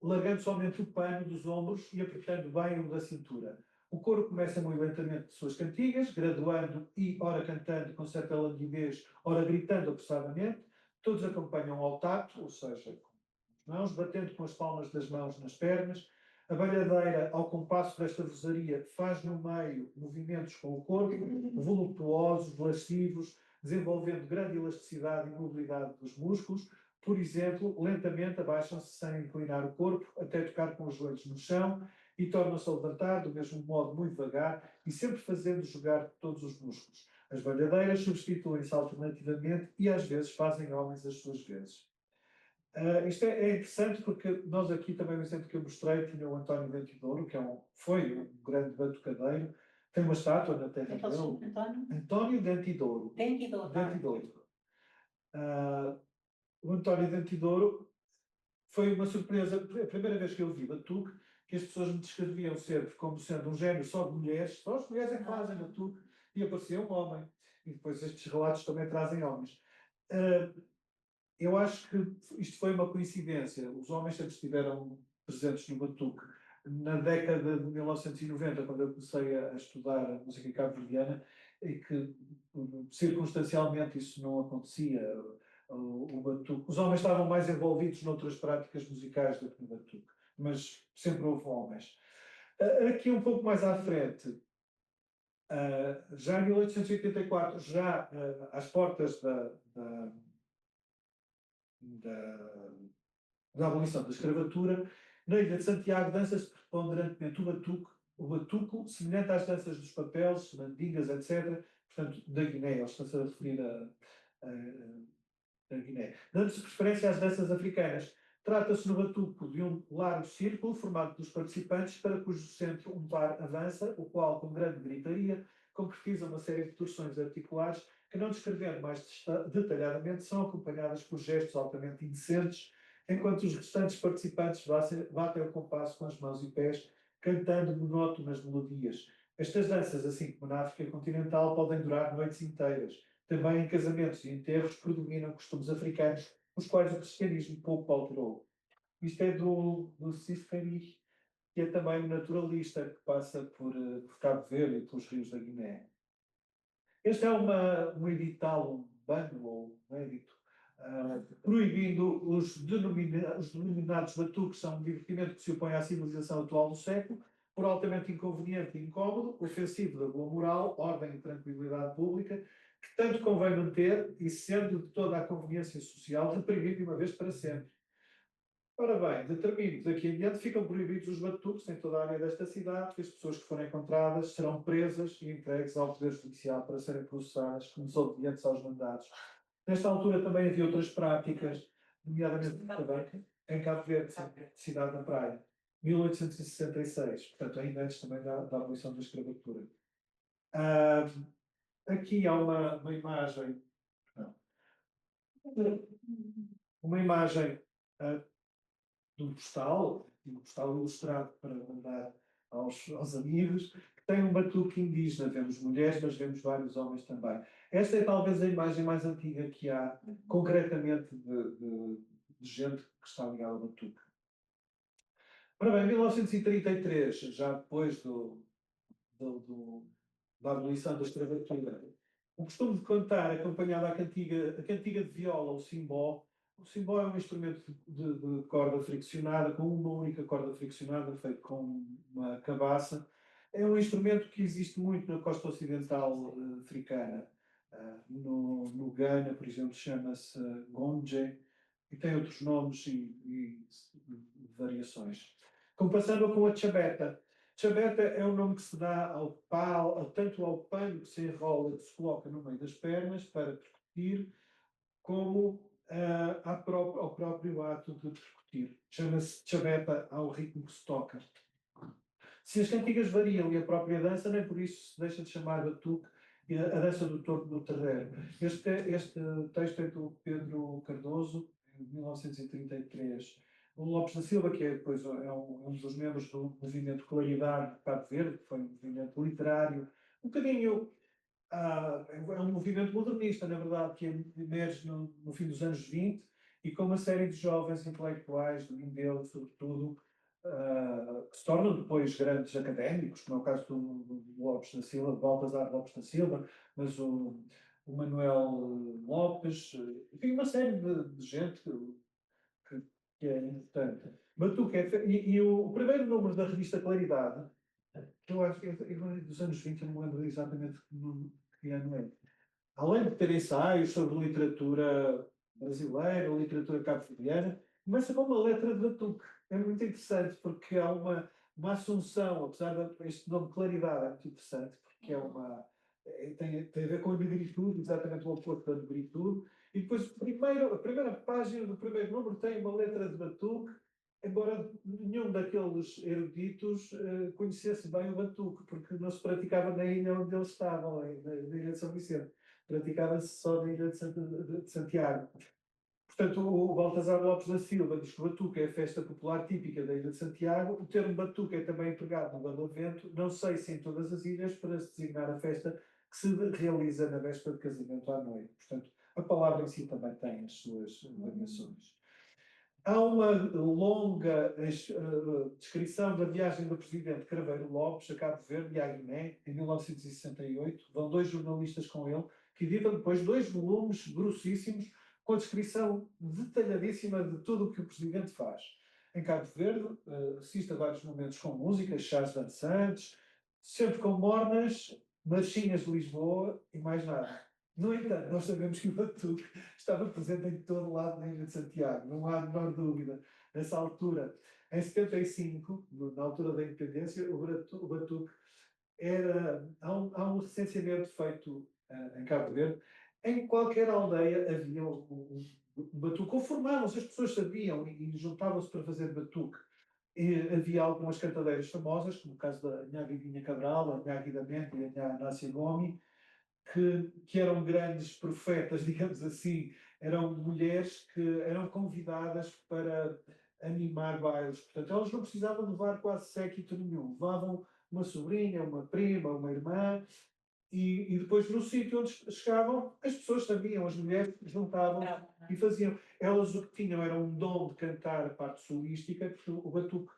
largando somente o pano dos ombros e apertando bem o da cintura. O coro começa muito lentamente de suas cantigas, graduando e, ora cantando com certa languidez, ora gritando apressadamente. Todos acompanham ao tato, ou seja, com as mãos, batendo com as palmas das mãos nas pernas. A balhadeira, ao compasso desta vozaria, faz no meio movimentos com o corpo, voluptuosos, lascivos, desenvolvendo grande elasticidade e mobilidade dos músculos. Por exemplo, lentamente abaixam-se sem inclinar o corpo, até tocar com os joelhos no chão, e tornam-se a levantar, do mesmo modo muito devagar, e sempre fazendo jogar todos os músculos. As balhadeiras substituem-se alternativamente e às vezes fazem homens as suas vezes. Isto é interessante porque nós aqui também, no exemplo que eu mostrei, tinha o António Dentidouro, que foi um grande batucadeiro, tem uma estátua na terra dele. António Dentidouro. Dentidouro. O António Dentidouro foi uma surpresa, a primeira vez que eu vi batuque, que as pessoas me descreviam sempre como sendo um género só de mulheres, só as mulheres é que fazem batuque, e aparecia um homem. E depois estes relatos também trazem homens. Eu acho que isto foi uma coincidência. Os homens sempre estiveram presentes no batuque. Na década de 1990, quando eu comecei a estudar a música cabo-verdiana, e que circunstancialmente isso não acontecia. O batuque. Os homens estavam mais envolvidos noutras práticas musicais do que no batuque, mas sempre houve homens. Aqui um pouco mais à frente, já em 1884, já às portas da abolição da escravatura, na Ilha de Santiago dança-se preponderantemente o batuco, semelhante às danças dos papéis, mandingas, etc., portanto, da Guiné, eles estão-se a referir da Guiné. Dando-se preferência às danças africanas. Trata-se no batuco de um largo círculo formado pelos participantes, para cujo centro um par avança, o qual, com grande gritaria, concretiza uma série de torções articulares que, não descrevendo mais detalhadamente, são acompanhadas por gestos altamente indecentes, enquanto os restantes participantes batem ao compasso com as mãos e pés, cantando monótonas melodias. Estas danças, assim como na África continental, podem durar noites inteiras. Também em casamentos e enterros predominam costumes africanos, os quais o cristianismo pouco alterou. Isto é do Ciscari, que é também um naturalista que passa por Cabo Verde e pelos rios da Guiné. Este é um edital, um bando ou um edito, proibindo os denominados batuques, são um divertimento que se opõe à civilização atual do século, por altamente inconveniente e incómodo, ofensivo da boa moral, ordem e tranquilidade pública, que tanto convém manter e, sendo de toda a conveniência social, reprimir de uma vez para sempre. Ora bem, determino daqui em diante ficam proibidos os batuques em toda a área desta cidade, que as pessoas que forem encontradas serão presas e entregues ao Poder Judicial para serem processadas como desobedientes aos mandados. Nesta altura também havia outras práticas, nomeadamente também em Cabo Verde, cidade da Praia, 1866, portanto ainda antes também da abolição da escravatura. Aqui há uma imagem, não, uma imagem de um postal ilustrado para mandar aos amigos, que tem um batuque indígena. Vemos mulheres, mas vemos vários homens também. Esta é talvez a imagem mais antiga que há, concretamente, de gente que está ligada ao batuque. Ora bem, em 1933, já depois da abolição da escravatura, o costume de cantar acompanhado a cantiga de viola, o simbó. O simbó é um instrumento de corda friccionada, com uma única corda friccionada, feito com uma cabaça. É um instrumento que existe muito na costa ocidental africana. No Ghana, por exemplo, chama-se gonje, e tem outros nomes e variações. Compassando com a chabeta. Chabeta é o nome que se dá tanto ao pano que se enrola, que se coloca no meio das pernas para percutir, como ao próprio ato de percutir. Chama-se chabeta ao ritmo que se toca. Se as cantigas variam e a própria dança, nem por isso se deixa de chamar batuque a dança do touro no terreiro. Este texto é do Pedro Cardoso, em 1933. O Lopes da Silva, que é depois um dos membros do movimento Claridade de Cabo Verde, que foi um movimento literário, um bocadinho, é um movimento modernista, na verdade, que emerge no fim dos anos 20 e com uma série de jovens intelectuais, do Mindelo, sobretudo, que se tornam depois grandes académicos, como é o caso do Lopes da Silva, de Baltasar Lopes da Silva, mas o Manuel Lopes, enfim, uma série de gente que é importante. Batuque e o primeiro número da revista Claridade, que eu acho que é dos anos 20, eu não me lembro exatamente que ano é. Além de ter ensaios sobre literatura brasileira, literatura cabo-verdiana, começa com uma letra de batuque. É muito interessante porque há uma assunção, apesar de este nome Claridade é muito interessante, porque tem a ver com a negritude, exatamente o oposto da negritude. E depois a primeira página do primeiro número tem uma letra de batuque, embora nenhum daqueles eruditos conhecesse bem o batuque, porque não se praticava na ilha onde eles estavam, na ilha de São Vicente. Praticava-se só na ilha de Santiago. Portanto, o Baltasar Lopes da Silva diz que o batuque é a festa popular típica da ilha de Santiago. O termo batuque é também empregado no Barlavento, não sei se em todas as ilhas, para se designar a festa que se realiza na véspera de casamento à noite. Portanto, a palavra em si também tem as suas variações. Há uma longa descrição da viagem do presidente Craveiro Lopes a Cabo Verde e à Guiné, em 1968. Vão 2 jornalistas com ele, que editam depois 2 volumes grossíssimos, com a descrição detalhadíssima de tudo o que o presidente faz. Em Cabo Verde, assiste a vários momentos com música, chás dançantes, sempre com mornas, marchinhas de Lisboa e mais nada. No entanto, nós sabemos que o batuque estava presente em todo lado na Ilha de Santiago, não há a menor dúvida. Nessa altura, em 75, na altura da independência, o batuque há um recenseamento feito em Cabo Verde. Em qualquer aldeia havia um batuque, conformavam-se, as pessoas sabiam e juntavam-se para fazer batuque. E havia algumas cantadeiras famosas, como o caso da Nha Vidinha Cabral, a Nha Guidamente e a Nha Nácia Gomi, que eram grandes profetas, digamos assim, eram mulheres que eram convidadas para animar bailes. Portanto, elas não precisavam levar quase séquito nenhum. Levavam uma sobrinha, uma prima, uma irmã, e depois no sítio onde chegavam, as pessoas sabiam, as mulheres juntavam e faziam. Elas o que tinham era um dom de cantar a parte solística, porque o batuque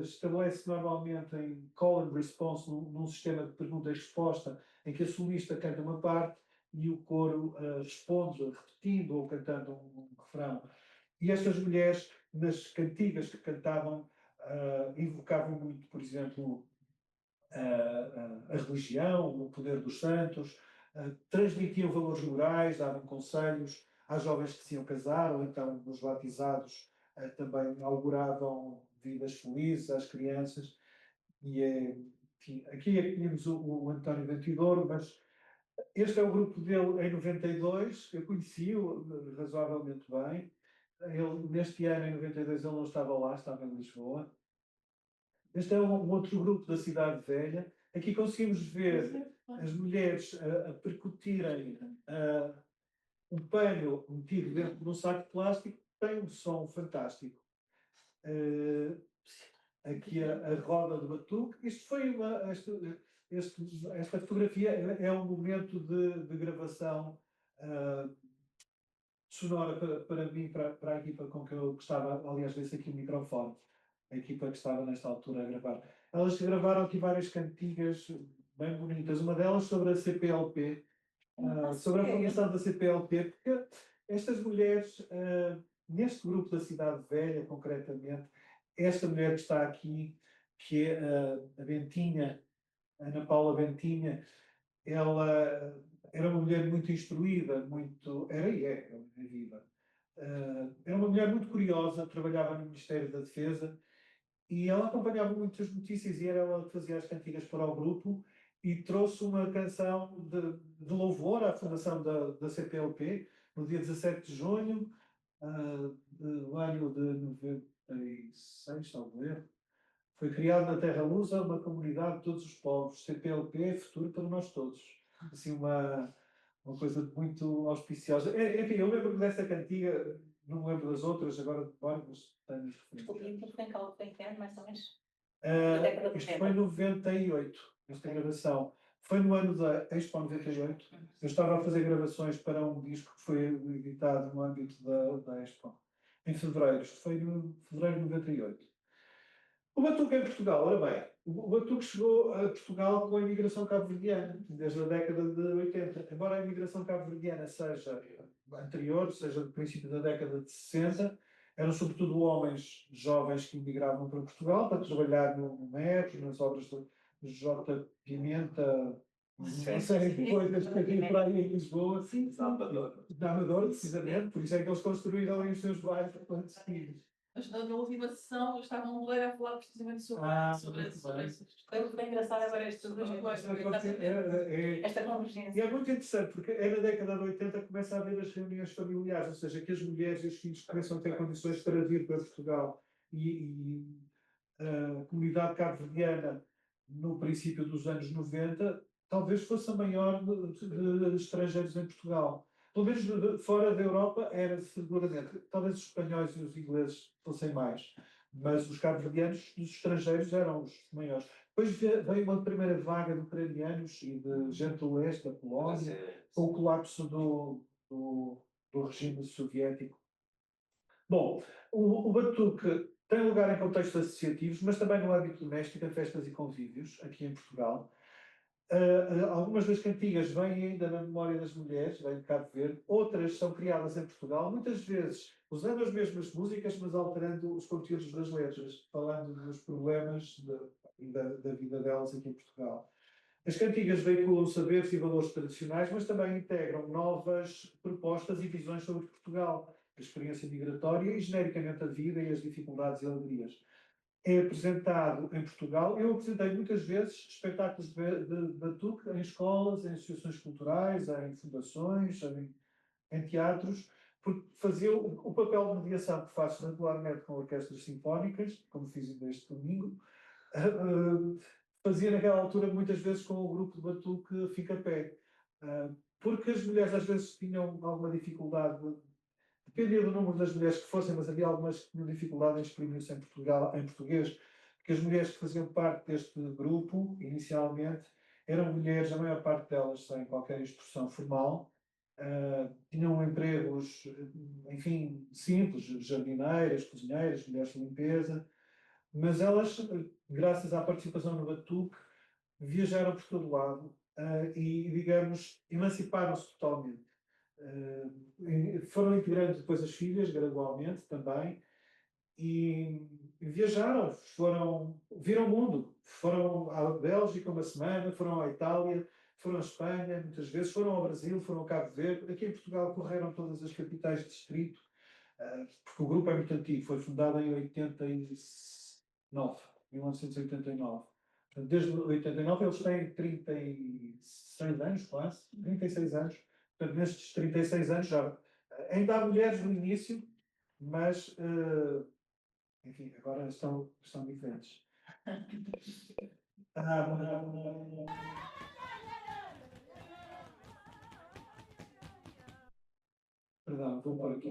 estabelece normalmente em call and response, num sistema de pergunta e resposta, em que a solista canta uma parte e o coro responde, repetindo ou cantando um refrão. E estas mulheres, nas cantigas que cantavam, invocavam muito, por exemplo, a religião, o poder dos santos, transmitiam valores morais, davam conselhos às jovens que se iam casar, ou então nos batizados também auguravam vidas felizes às crianças. E enfim, aqui é que tínhamos o António Ventidouro, mas este é o grupo dele em 92, eu conheci-o razoavelmente bem. Ele, neste ano, em 92, ele não estava lá, estava em Lisboa. Este é um outro grupo da Cidade Velha. Aqui conseguimos ver as mulheres a percutirem um pano metido dentro de um saco de plástico, tem um som fantástico. Aqui a roda do batuque. Isto foi esta fotografia é um momento de gravação sonora para mim, para a equipa com que eu estava, aliás, desse aqui o microfone, a equipa que estava nesta altura a gravar. Elas gravaram aqui várias cantigas bem bonitas, uma delas sobre a CPLP, sobre a formação da CPLP, porque estas mulheres, neste grupo da Cidade Velha, concretamente, esta mulher que está aqui, que é a Bentinha, Ana Paula Bentinha, ela era uma mulher muito instruída, era e é viva. Era uma mulher muito curiosa, trabalhava no Ministério da Defesa e ela acompanhava muitas notícias e era ela que fazia as cantigas para o grupo e trouxe uma canção de louvor à fundação da CPLP no dia 17 de junho do ano de 96, talvez erro. Foi criada na Terra Lusa uma comunidade de todos os povos, CPLP, futuro para nós todos. Assim, uma coisa muito auspiciosa. Enfim, eu lembro-me dessa cantiga, não me lembro das outras, agora de cor, mas tenho as referências. Foi em que ano, mais ou menos? Isto foi em 98, esta gravação. Foi no ano da Expo 98. Eu estava a fazer gravações para um disco que foi editado no âmbito da Expo. Em fevereiro. Isto foi em fevereiro de 98. O batuque em Portugal, ora bem, o batuque chegou a Portugal com a imigração cabo-verdiana, desde a década de 80. Embora a imigração cabo-verdiana seja anterior, seja do princípio da década de 60, eram sobretudo homens jovens que imigravam para Portugal para trabalhar no MEC, nas obras de J. Pimenta, uma série de coisas que aqui para aí em Lisboa. Sim, da Amadora, precisamente, por isso é que eles construíram ali os seus bairros quando seguidos. Mas na última sessão eu estava no Leira a falar precisamente sobre essas. Foi bem engraçado agora estas duas coisas. Esta convergência. E é muito interessante, porque na década de 80 começa a haver as reuniões familiares, ou seja, que as mulheres e os filhos começam a ter condições para vir para Portugal. E a comunidade cabo-verdiana, no princípio dos anos 90, talvez fosse a maior de estrangeiros em Portugal. Pelo menos fora da Europa era seguramente. Talvez os espanhóis e os ingleses fossem mais, mas os cabo-verdianos dos estrangeiros eram os maiores. Depois veio uma primeira vaga de ucranianos e de gente do leste, da Polónia, com o colapso do regime soviético. Bom, o batuque tem lugar em contextos associativos, mas também no âmbito doméstico, em festas e convívios, aqui em Portugal. Algumas das cantigas vêm ainda na memória das mulheres, vêm de Cabo Verde, outras são criadas em Portugal, muitas vezes usando as mesmas músicas, mas alterando os conteúdos das letras, falando dos problemas da vida delas aqui em Portugal. As cantigas veiculam saberes e valores tradicionais, mas também integram novas propostas e visões sobre Portugal, a experiência migratória e, genericamente, a vida e as dificuldades e alegrias. É apresentado em Portugal. Eu apresentei muitas vezes espetáculos de batuque em escolas, em associações culturais, em fundações, em teatros, porque fazia o papel de mediação que faço regularmente com orquestras sinfónicas, como fiz ainda este domingo, fazia naquela altura muitas vezes com o grupo de batuque Fica-Pé, porque as mulheres às vezes tinham alguma dificuldade. Dependia do número das mulheres que fossem, mas havia algumas que tinham dificuldade em exprimir-se em português, porque as mulheres que faziam parte deste grupo, inicialmente, eram mulheres, a maior parte delas sem qualquer instrução formal, tinham empregos, enfim, simples, jardineiras, cozinheiras, mulheres de limpeza, mas elas, graças à participação no batuque, viajaram por todo lado, e, digamos, emanciparam-se totalmente. Foram integrando depois as filhas, gradualmente também, e viajaram, viram o mundo. Foram à Bélgica uma semana, foram à Itália, foram à Espanha, muitas vezes, foram ao Brasil, foram ao Cabo Verde. Aqui em Portugal correram todas as capitais de distrito, porque o grupo é muito antigo, foi fundado em 1989. Portanto, desde 89 eles têm 36 anos, quase, 36 anos. Portanto, nestes 36 anos já ainda há mulheres no início, mas enfim, agora estão diferentes. Perdão, vou pôr aqui.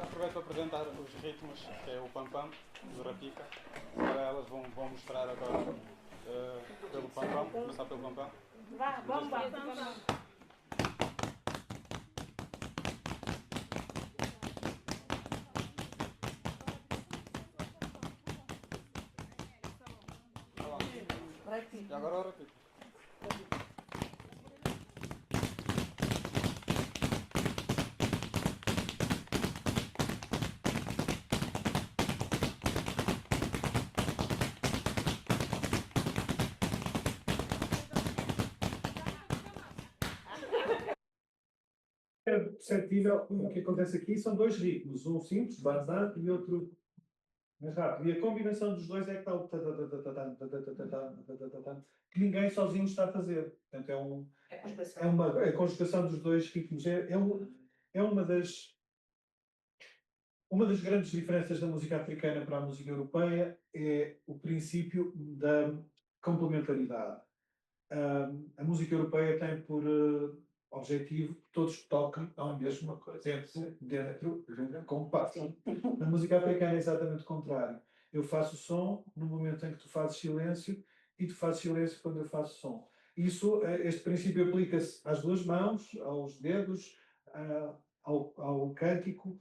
Aproveito para apresentar os ritmos, que é o pam-pam, do Rapica. Agora elas vão mostrar agora pelo pam-pam, começar pelo pam-pam. Vá, vamos. E agora o Rapica. É perceptível o que acontece aqui são dois ritmos, um simples, bazar, e outro mais rápido. E a combinação dos dois é que está o que ninguém sozinho está a fazer. Portanto, a conjugação dos dois ritmos. É uma das grandes diferenças da música africana para a música europeia é o princípio da complementaridade. A música europeia tem por objetivo que todos toquem a mesma coisa, dentro como passam. Na música africana é exatamente o contrário. Eu faço som no momento em que tu fazes silêncio e tu fazes silêncio quando eu faço som. Este princípio aplica-se às duas mãos, aos dedos, ao cântico,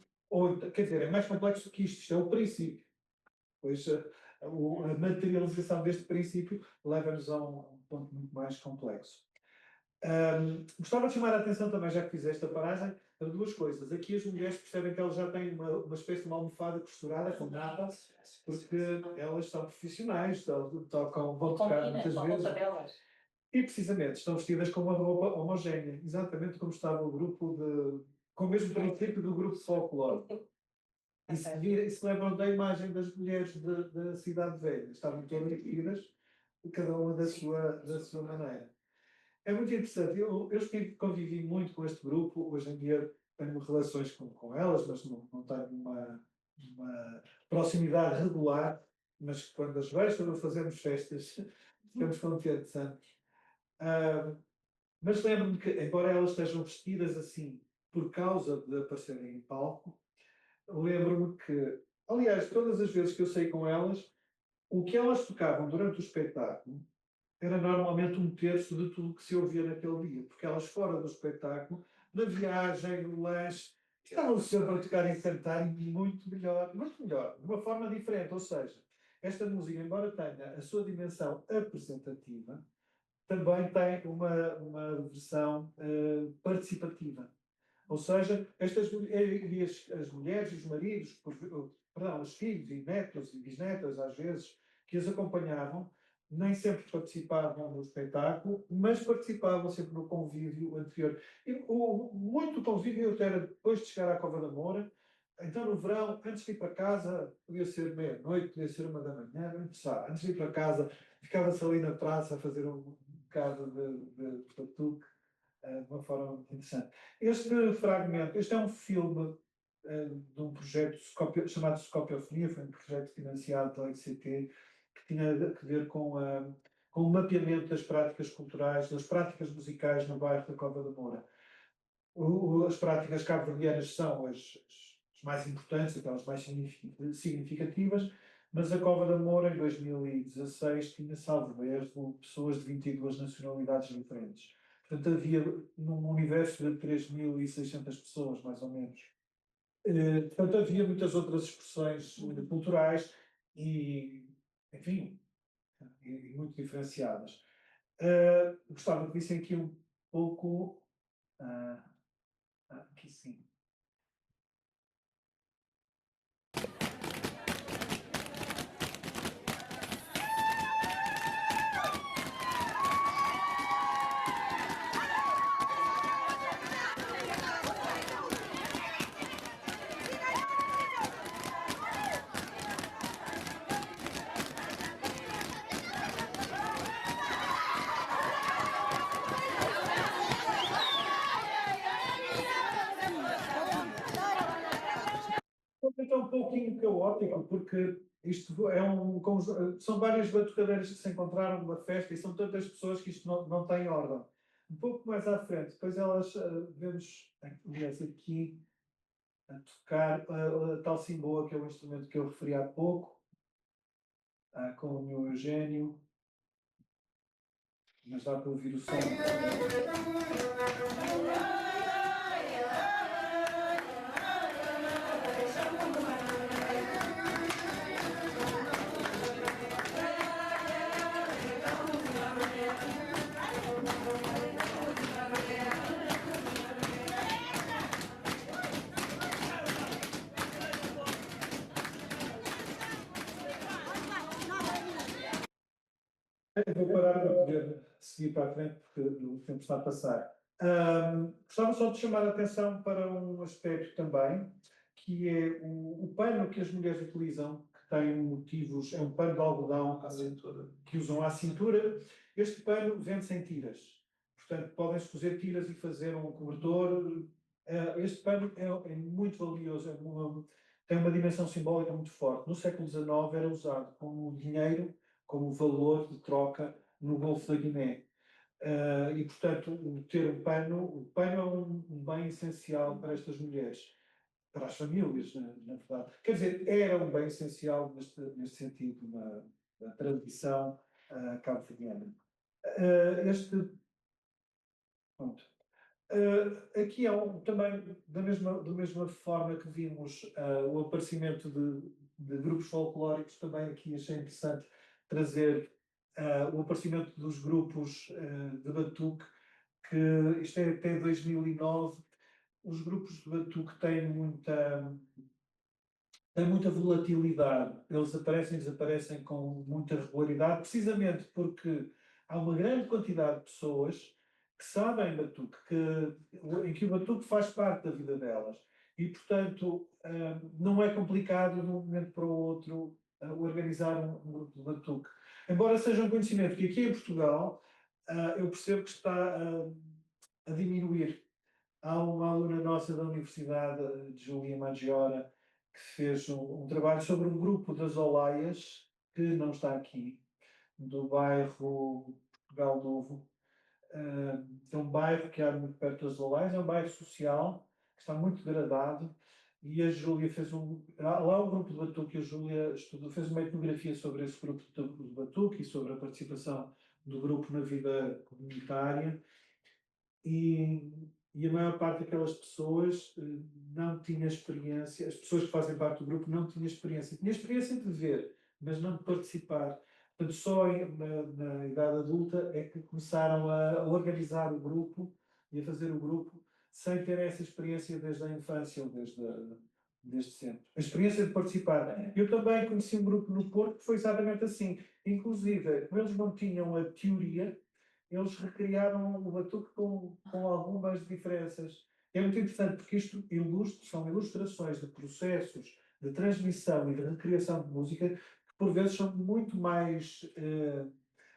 quer dizer, é mais complexo que isto é o princípio. Pois a materialização deste princípio leva-nos a um ponto muito mais complexo. Gostava de chamar a atenção também, já que fiz esta paragem, a duas coisas. Aqui as mulheres percebem que elas já têm uma espécie de uma almofada costurada com nada, porque elas são profissionais, vão tocar muitas vezes. E precisamente estão vestidas com uma roupa homogénea, exatamente como estava o grupo com o mesmo princípio do grupo de folclore. E se lembram da imagem das mulheres da Cidade Velha, estavam todas vestidas, cada uma da sua maneira. É muito interessante. Eu convivi muito com este grupo. Hoje em dia tenho relações com elas, mas não tenho uma proximidade regular. Mas quando as vejo, quando fazemos festas, ficamos contentes antes. Mas lembro-me que, embora elas estejam vestidas assim por causa de aparecerem em palco, lembro-me que, aliás, todas as vezes que eu saí com elas, o que elas tocavam durante o espetáculo era normalmente um terço de tudo que se ouvia naquele dia, porque elas fora do espetáculo, na viagem, no lanche, estavam sempre a tocar e cantar muito melhor, de uma forma diferente. Ou seja, esta música, embora tenha a sua dimensão apresentativa, também tem uma versão participativa. Ou seja, as mulheres e os maridos, os filhos e netos e bisnetas, às vezes, que as acompanhavam, nem sempre participavam no espetáculo, mas participavam sempre no convívio anterior. E muito convívio até era depois de chegar à Cova da Moura, então no verão, antes de ir para casa, podia ser meia-noite, podia ser 1 da manhã, não interessava. Antes de ir para casa, ficava-se ali na praça a fazer um bocado de batuque, de uma forma muito interessante. Este fragmento, este é um filme de um projeto chamado Scopiofonia, foi um projeto financiado pela ICT, que tinha a ver com o mapeamento das práticas culturais, das práticas musicais no bairro da Cova da Moura. As práticas cabo-verdianas são as mais importantes, aquelas mais significativas, mas a Cova da Moura, em 2016, tinha, salvo erro, pessoas de 22 nacionalidades diferentes. Portanto, havia num universo de 3.600 pessoas, mais ou menos. Portanto, havia muitas outras expressões culturais e, enfim, e muito diferenciadas. Gostava que vissem aqui um pouco. Aqui sim. É um pouquinho caótico, porque isto é são várias batucadeiras que se encontraram numa festa e são tantas pessoas que isto não tem ordem. Um pouco mais à frente, depois elas vemos, aliás, aqui a tocar a tal simboa, que é o instrumento que eu referi há pouco, com o meu Eugênio, mas dá para ouvir o som. Vou parar para poder seguir para a frente, porque o tempo está a passar. Gostava só de chamar a atenção para um aspecto também, que é o pano que as mulheres utilizam, que tem motivos, é um pano de algodão que usam à cintura. Este pano vende-se em tiras. Portanto, podem-se cozer tiras e fazer um cobertor. Este pano é muito valioso, tem uma dimensão simbólica muito forte. No século XIX era usado como dinheiro, como valor de troca no Golfo da Guiné. E, portanto, ter o pano é um bem essencial para estas mulheres, para as famílias, na verdade. Quer dizer, era um bem essencial neste sentido, na tradição cabo-verdiana. Pronto. Aqui é também, da mesma forma que vimos o aparecimento de grupos folclóricos, também aqui achei interessante trazer o aparecimento dos grupos de batuque, que isto é até 2009. Os grupos de batuque têm muita volatilidade, eles aparecem e desaparecem com muita regularidade, precisamente porque há uma grande quantidade de pessoas que sabem batuque, em que o batuque faz parte da vida delas. E, portanto, não é complicado de um momento para o outro organizar um grupo de batuque. Embora seja um conhecimento que aqui em Portugal eu percebo que está a diminuir. Há uma aluna nossa da Universidade, de Júlia Maggiora, que fez um trabalho sobre um grupo das Olaias, que não está aqui, do bairro Portugal Novo. É um bairro que há muito perto das Olaias, é um bairro social, que está muito degradado, e a Júlia fez lá um grupo de batuque, a Júlia fez uma etnografia sobre esse grupo de batuque e sobre a participação do grupo na vida comunitária, e a maior parte daquelas pessoas não tinha experiência, as pessoas que fazem parte do grupo não tinham experiência. Tinha experiência de ver, mas não de participar. Portanto, só na idade adulta é que começaram a organizar o grupo e a fazer o grupo sem ter essa experiência desde a infância ou desde sempre. A experiência de participar. Eu também conheci um grupo no Porto que foi exatamente assim. Inclusive, eles não tinham a teoria, eles recriaram o batuque com algumas diferenças. É muito interessante porque isto são ilustrações de processos de transmissão e de recriação de música que por vezes são muito mais,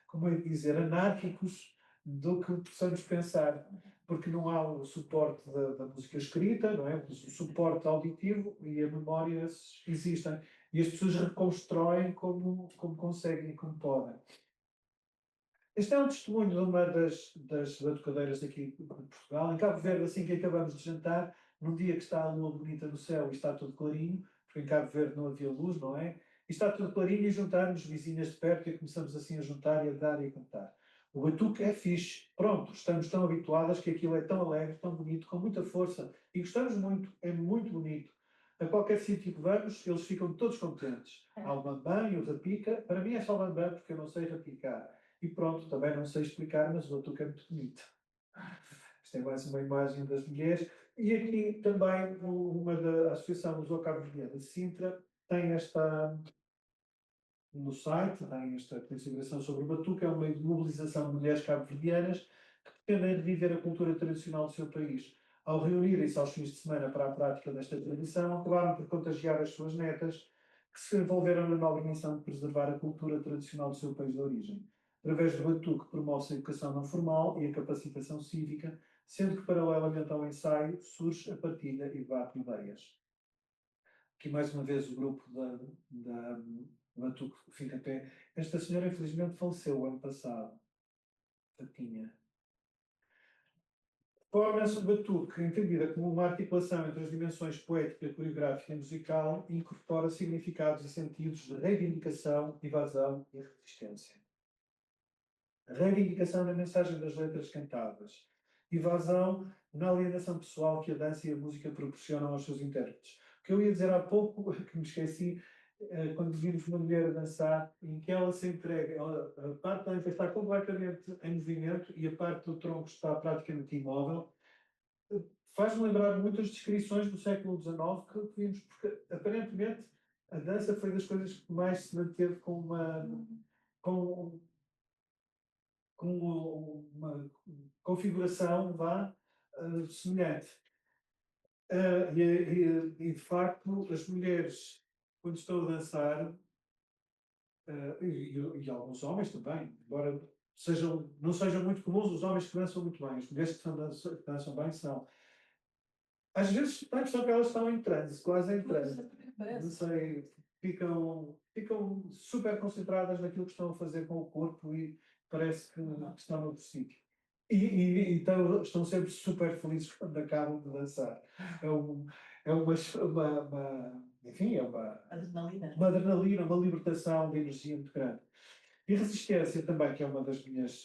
como é dizer, anárquicos do que possamos pensar, porque não há o suporte da música escrita, não é? O suporte auditivo e a memória existem. E as pessoas reconstroem como conseguem e como podem. Este é um testemunho de uma das batucadeiras aqui de Portugal. Em Cabo Verde, assim que acabamos de jantar, num dia que está a lua bonita no céu e está tudo clarinho, porque em Cabo Verde não havia luz, não é? E está tudo clarinho e juntarmos vizinhas de perto e começamos assim a juntar e a dar e a cantar. O batuque é fixe. Pronto, estamos tão habituadas que aquilo é tão alegre, tão bonito, com muita força. E gostamos muito, é muito bonito. A qualquer sítio que vamos, eles ficam todos contentes. Há o bambam e o rapica. Para mim é só bambam porque eu não sei rapicar. E pronto, também não sei explicar, mas o batuque é muito bonito. Esta é mais uma imagem das mulheres. E aqui também uma da Associação Luso-Cabo-Verdiana de Sintra tem esta, no site, tem esta consideração sobre o batuque, é um meio de mobilização de mulheres cabo-verdianas que pretendem reviver a cultura tradicional do seu país. Ao reunirem-se aos fins de semana para a prática desta tradição, acabaram por contagiar as suas netas, que se envolveram na nobre missão de preservar a cultura tradicional do seu país de origem. Através do batuque promove-se a educação não formal e a capacitação cívica, sendo que paralelamente ao ensaio surge a partilha e debate de ideias. Aqui mais uma vez o grupo da Batuque Fica Pé. Esta senhora infelizmente faleceu o ano passado. Tatinha. Forma-se o batuque, entendida como uma articulação entre as dimensões poética, coreográfica e musical, e incorpora significados e sentidos de reivindicação, evasão e resistência. A reivindicação na mensagem das letras cantadas. Evasão na alienação pessoal que a dança e a música proporcionam aos seus intérpretes. O que eu ia dizer há pouco, que me esqueci, quando vimos uma mulher a dançar, em que ela se entrega, a parte da dança está completamente em movimento e a parte do tronco está praticamente imóvel, faz-me lembrar muitas descrições do século XIX que vimos, porque aparentemente a dança foi das coisas que mais se manteve com uma configuração semelhante. E de facto, as mulheres, quando estão a dançar, e alguns homens também, embora não sejam muito comuns os homens que dançam muito bem, as mulheres que dançam bem são. Às vezes dá a impressão que elas estão em transe, quase em transe. Não sei, ficam super concentradas naquilo que estão a fazer com o corpo e parece que estão no sítio. E então, estão sempre super felizes quando acabam de dançar. Enfim, é uma adrenalina, uma libertação de energia muito grande. E resistência também, que é uma das minhas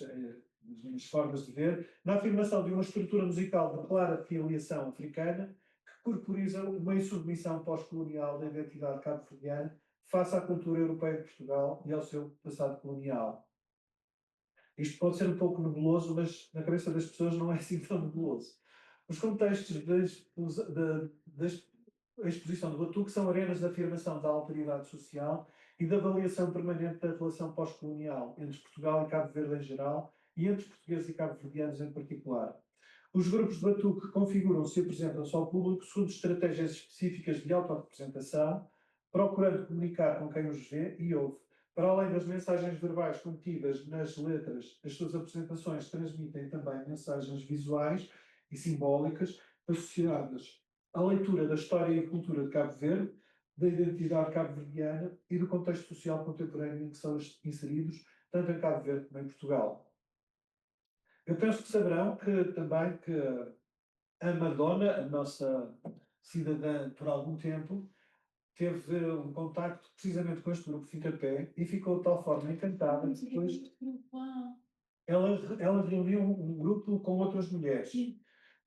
formas de ver, na afirmação de uma estrutura musical de clara filiação africana, que corporiza uma insubmissão pós-colonial da identidade cabo-verdiana face à cultura europeia de Portugal e ao seu passado colonial. Isto pode ser um pouco nebuloso, mas na cabeça das pessoas não é assim tão nebuloso. Os contextos da exposição do batuque são arenas de afirmação da alteridade social e da avaliação permanente da relação pós-colonial entre Portugal e Cabo Verde em geral e entre portugueses e cabo-verdianos em particular. Os grupos de batuque configuram-se e apresentam-se ao público segundo estratégias específicas de autorrepresentação, procurando comunicar com quem os vê e ouve. Para além das mensagens verbais contidas nas letras, as suas apresentações transmitem também mensagens visuais e simbólicas associadas à leitura da história e cultura de Cabo Verde, da identidade cabo-verdiana e do contexto social contemporâneo em que são inseridos, tanto em Cabo Verde como em Portugal. Eu penso que saberão também que a Madonna, a nossa cidadã por algum tempo, teve um contacto precisamente com este grupo Fica Pé e ficou de tal forma encantada que depois ela reuniu um grupo com outras mulheres.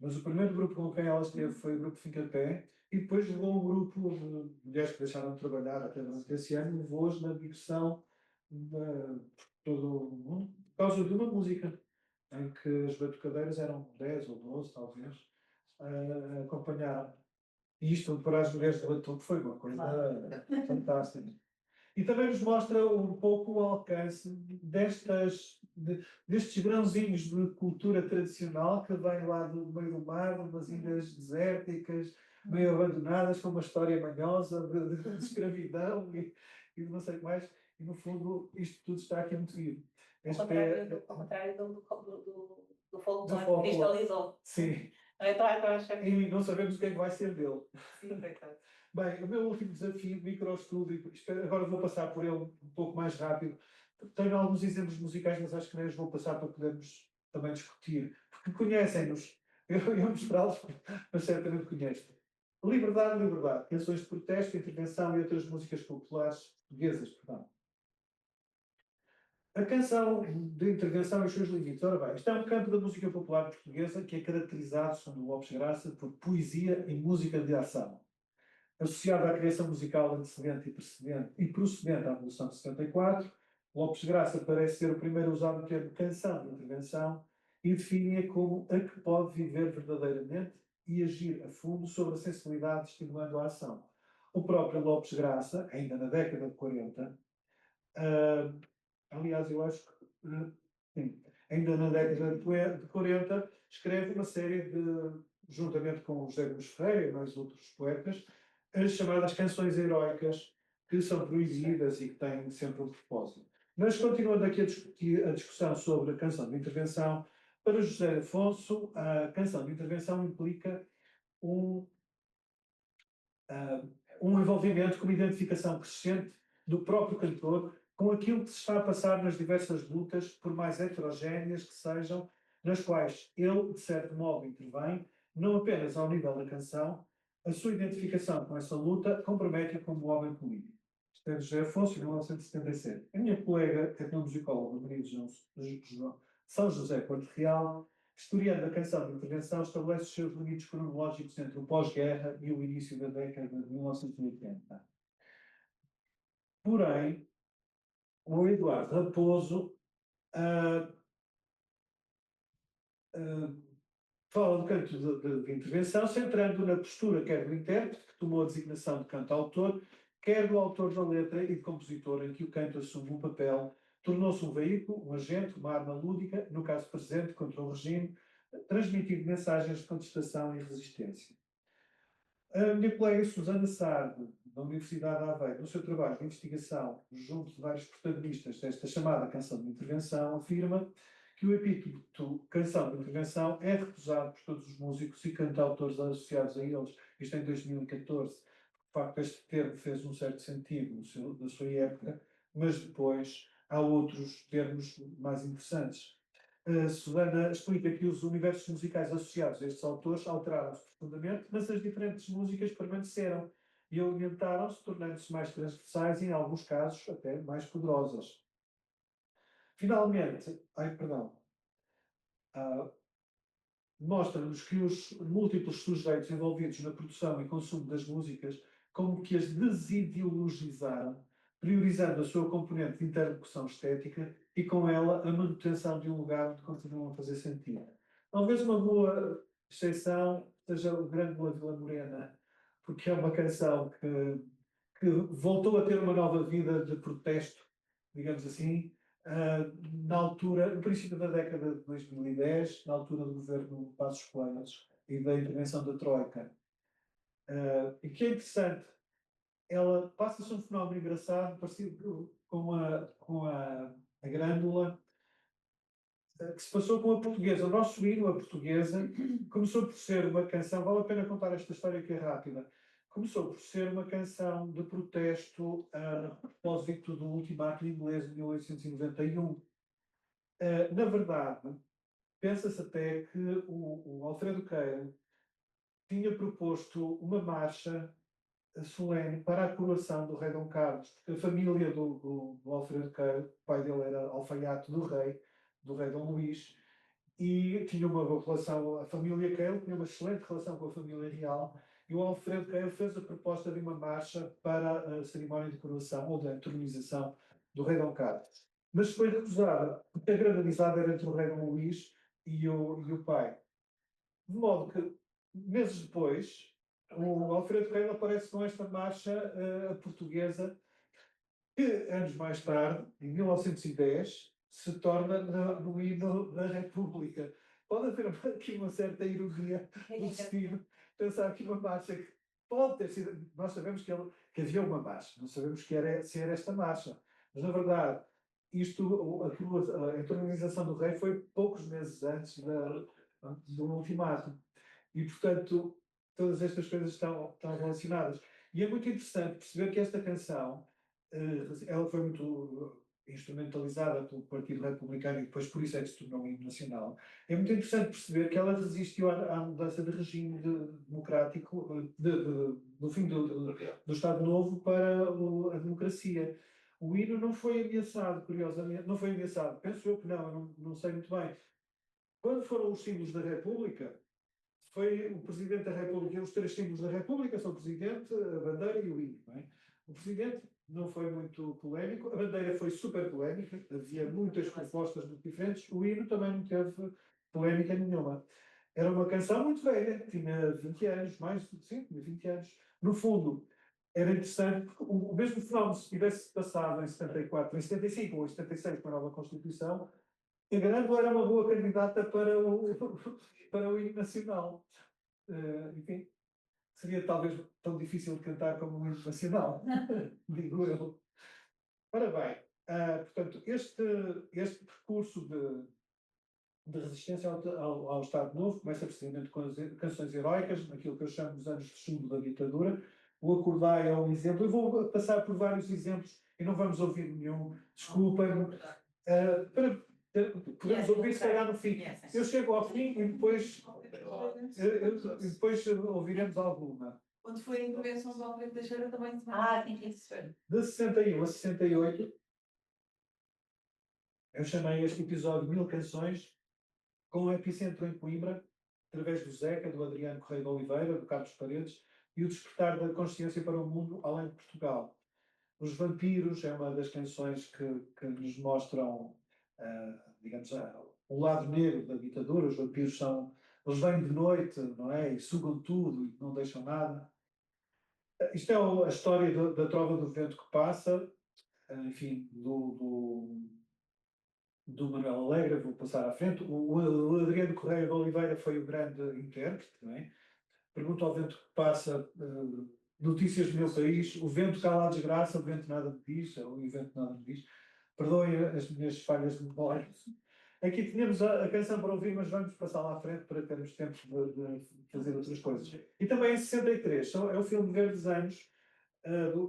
Mas o primeiro grupo com quem ela esteve foi o grupo Fica Pé e depois levou um grupo de mulheres que deixaram de trabalhar até durante esse ano, levou-os na digressão de todo o mundo por causa de uma música em que as batucadeiras eram 10 ou 12, talvez, a acompanhar. E isto para as mulheres de batuque foi uma coisa fantástica. E também nos mostra um pouco o alcance destas destes grãozinhos de cultura tradicional que vem lá do meio do mar, de umas ilhas desérticas, meio abandonadas, com uma história manhosa de escravidão e de não sei o que mais. E, no fundo, isto tudo está aqui muito vivo. Ao contrário do folclore que folclore. cristalizou. Sim. Então, acho que... E não sabemos o que é que vai ser dele. Sim, coitado. Bem, o meu último desafio, microestudo, agora vou passar por ele um pouco mais rápido. Tenho alguns exemplos musicais, mas acho que nem os vou passar para podermos também discutir, porque conhecem-nos. Eu ia mostrá-los, mas certamente conhecem. Liberdade, liberdade. Canções de protesto, intervenção e outras músicas populares portuguesas, perdão. A canção de intervenção e os seus limites. Ora bem, isto é um campo da música popular portuguesa que é caracterizado, segundo o Lopes Graça, por poesia e música de ação. Associado à criação musical antecedente e procedente à Revolução de 74, Lopes Graça parece ser o primeiro a usar o termo canção de intervenção e define-a como a que pode viver verdadeiramente e agir a fundo sobre a sensibilidade, estimulando a ação. O próprio Lopes Graça, ainda na década de 40, aliás, eu acho que, sim, ainda na década de 40, escreve uma série de, juntamente com José Gomes Ferreira e mais outros poetas, as chamadas canções heroicas, que são proibidas e que têm sempre um propósito. Mas, continuando aqui a discutir a discussão sobre a canção de intervenção, para José Afonso, a canção de intervenção implica um envolvimento com uma identificação crescente do próprio cantor com aquilo que se está a passar nas diversas lutas, por mais heterogéneas que sejam, nas quais ele, de certo modo, intervém, não apenas ao nível da canção, a sua identificação com essa luta compromete-o como homem político. Isto é de José Afonso, 1977. A minha colega etnomusicóloga Maria de São José Porto Real, historiando a canção de intervenção, estabelece os seus limites cronológicos entre o pós-guerra e o início da década de 1980. Porém, o Eduardo Raposo fala do canto de intervenção, centrando na postura quer do intérprete, que tomou a designação de canto-autor, quer do autor da letra e de compositor, em que o canto assume um papel, tornou-se um veículo, um agente, uma arma lúdica, no caso presente, contra o regime, transmitindo mensagens de contestação e resistência. A minha colega Susana Sardo, da Universidade de Aveiro, no seu trabalho de investigação junto de vários protagonistas desta chamada canção de intervenção, afirma que o epíteto canção de intervenção é recusado por todos os músicos e cantautores associados a eles. Isto em 2014. De facto, este termo fez um certo sentido na sua época, mas depois há outros termos mais interessantes. Susana explica que os universos musicais associados a estes autores alteraram-se profundamente, mas as diferentes músicas permaneceram e alimentaram-se, tornando-se mais transversais e, em alguns casos, até mais poderosas. Finalmente, mostra-nos que os múltiplos sujeitos envolvidos na produção e consumo das músicas como que as desideologizaram, priorizando a sua componente de interlocução estética e com ela a manutenção de um lugar onde continuam a fazer sentido. Talvez uma boa exceção seja o Grândola Vila Morena, porque é uma canção que voltou a ter uma nova vida de protesto, digamos assim, na altura, no princípio da década de 2010, na altura do governo Passos Coelho e da intervenção da Troika. E que é interessante, ela passa-se um fenómeno engraçado, parecido com a Grândola, que se passou com a portuguesa. O nosso hino, a portuguesa, começou por ser uma canção, vale a pena contar esta história que é rápida, começou por ser uma canção de protesto a propósito do ultimato inglês de 1891. Na verdade, pensa-se até que o Alfredo Keil tinha proposto uma marcha solene para a coroação do rei Dom Carlos, porque a família do Alfredo Keil, o pai dele era alfaiate do rei Dom Luís, e tinha uma boa relação, a família Keil tinha uma excelente relação com a família real, e o Alfredo Keil fez a proposta de uma marcha para a cerimónia de coroação ou da entronização do rei Dom Carlos. Mas foi recusada, porque a grande amizade era entre o rei Dom Luís e o pai. De modo que, meses depois, o Alfredo Keil aparece com esta marcha portuguesa, que anos mais tarde, em 1910, se torna no hino da República. Pode haver aqui uma certa ironia do destino, pensar que uma marcha que pode ter sido. Nós sabemos que havia uma marcha, não sabemos se era esta marcha, mas na verdade, a entronização do rei foi poucos meses antes do ultimato. E, portanto, todas estas coisas estão relacionadas. E é muito interessante perceber que esta canção, ela foi muito instrumentalizada pelo Partido Republicano e depois por isso é que se tornou um hino nacional. É muito interessante perceber que ela resistiu à mudança de regime democrático, do fim do Estado Novo para a democracia. O hino não foi ameaçado, curiosamente, não foi ameaçado, penso eu que não, eu não sei muito bem. Quando foram os símbolos da República, foi o Presidente da República, os três símbolos da República são o Presidente, a bandeira e o hino. Não é? O Presidente não foi muito polémico, a bandeira foi super polémica, havia muitas propostas muito diferentes, o hino também não teve polémica nenhuma. Era uma canção muito velha, tinha 20 anos, tinha 20 anos. No fundo, era interessante, porque o mesmo fenómeno, se tivesse passado em 74, em 75 ou em 76 com a nova Constituição, a Grândola era uma boa candidata para o hino nacional. Enfim, seria talvez tão difícil de cantar como o hino nacional, digo eu. Ora bem, portanto, este percurso de resistência ao Estado Novo começa precisamente com as canções heroicas, naquilo que eu chamo dos anos de chumbo da ditadura. O Acordai é um exemplo. Eu vou passar por vários exemplos e não vamos ouvir nenhum, desculpem-me, podemos ouvir se calhar no fim. Eu chego ao fim e depois ouviremos alguma. Quando foi a intervenção do Alfredo Teixeira também se sim. De 61 a 68, eu chamei este episódio 1000 canções, com o epicentro em Coimbra, através do Zeca, do Adriano Correia de Oliveira, do Carlos Paredes, e o despertar da consciência para o mundo além de Portugal. Os Vampiros é uma das canções que nos mostram, digamos, o lado negro da ditadura. Os vampiros eles vêm de noite, não é? E sugam tudo e não deixam nada. Isto é a história da Trova do Vento que Passa, enfim, do Manuel Alegre, vou passar à frente. O Adriano Correia de Oliveira foi o grande intérprete, não é? Pergunta ao vento que passa, notícias do meu país, o vento cala a desgraça, o vento nada me diz, ou o vento nada me diz. Perdoem as minhas falhas de memória. Aqui tínhamos a canção para ouvir, mas vamos passar lá à frente para termos tempo de fazer outras coisas. E também em 63, é o filme Verdes Anos,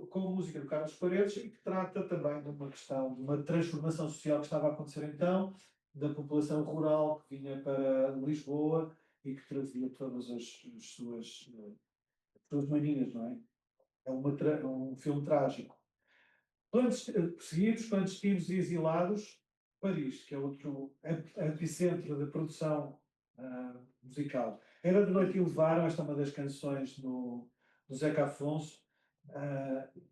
com a música do Carlos Paredes, e que trata também de uma questão, de uma transformação social que estava a acontecer então, da população rural que vinha para Lisboa e que trazia todas as suas manias, não é? É um filme trágico. Perseguidos, clandestinos e exilados, Paris, que é outro epicentro da produção musical. Era de noite e levaram, esta é uma das canções do Zeca Afonso.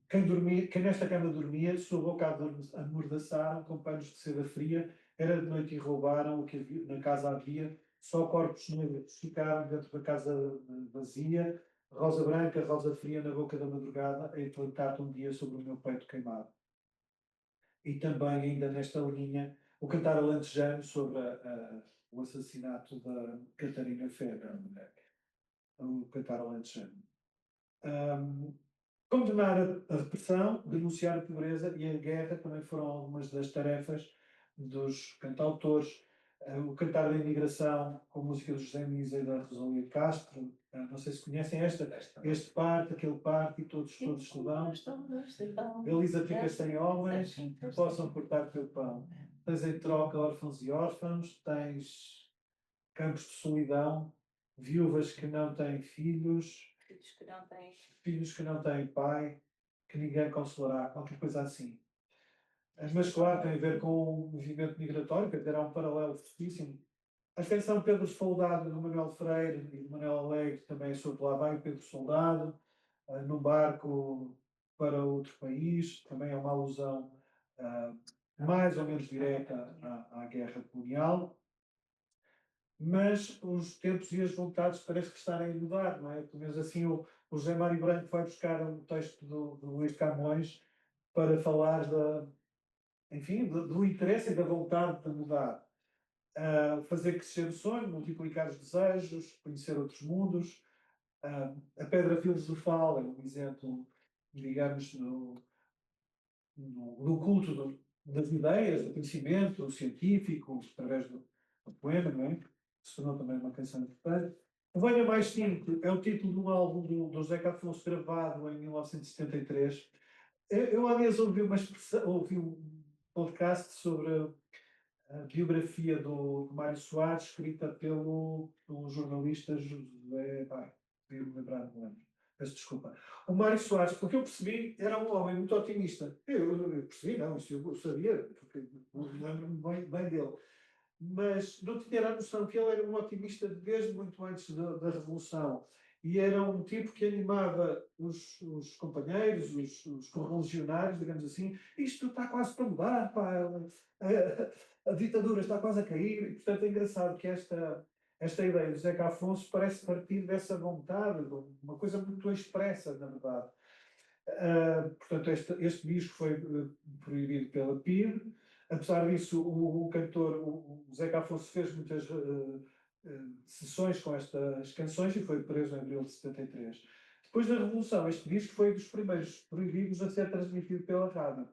Quem nesta cama dormia, sua boca amordaçaram com panos de seda fria. Era de noite e roubaram o que na casa havia. Só corpos negros ficaram dentro da casa vazia. Rosa branca, rosa fria na boca da madrugada, a eclatar um dia sobre o meu peito queimado. E também, ainda nesta linha, o cantar alentejano sobre o assassinato da Catarina Ferreira, o cantar alentejano. Condenar a repressão, denunciar a pobreza e a guerra também foram algumas das tarefas dos cantautores. O cantar da imigração, com a música do José Misa e da Rosália Castro, não sei se conhecem este parte, aquele parte, e todos se dão. Belisa fica sem homens, possam cortar teu pão. Tens em troca órfãos e órfãos, tens campos de solidão, viúvas que não têm filhos, filhos que não têm pai, que ninguém consolará, qualquer coisa assim. Mas claro, tem a ver com o movimento migratório, que terá um paralelo fortíssimo. A canção Pedro Soldado, do Manuel Freire e do Manuel Alegre, também é sobre lá vai o Pedro Soldado, num barco para outro país, também é uma alusão mais ou menos direta à guerra colonial. Mas os tempos e as vontades parece que estarem a mudar, não é? Pelo menos assim o José Mário Branco vai buscar um texto do Luís de Camões para falar enfim, do interesse e da vontade de mudar. Fazer crescer o sonho, multiplicar os desejos, conhecer outros mundos. A pedra filosofal é um exemplo, digamos, no culto das ideias, do conhecimento científico, através do poema, não é? Que se tornou também uma canção importante. O Venha Mais Cinco é o título de um álbum do Zeca Afonso gravado em 1973. Eu há dias ouvi um podcast sobre a biografia do Mário Soares, escrita pelo jornalista José. Devia me lembrar, não lembro. Peço desculpa. O Mário Soares, porque eu percebi, era um homem muito otimista. Eu percebi, não, isso eu sabia, porque lembro-me bem dele. Mas não tinha a noção que ele era um otimista desde muito antes da Revolução. E era um tipo que animava os companheiros, os correligionários, digamos assim. Isto está quase para mudar, pá, a ditadura está quase a cair. E, portanto, é engraçado que esta ideia do Zeca Afonso parece partir dessa vontade, uma coisa muito expressa, na verdade. Portanto, este disco foi proibido pela PIDE. Apesar disso, o cantor, o Zeca Afonso, fez muitas sessões com estas canções e foi preso em abril de 73. Depois da Revolução, este disco foi dos primeiros proibidos a ser transmitido pela rádio.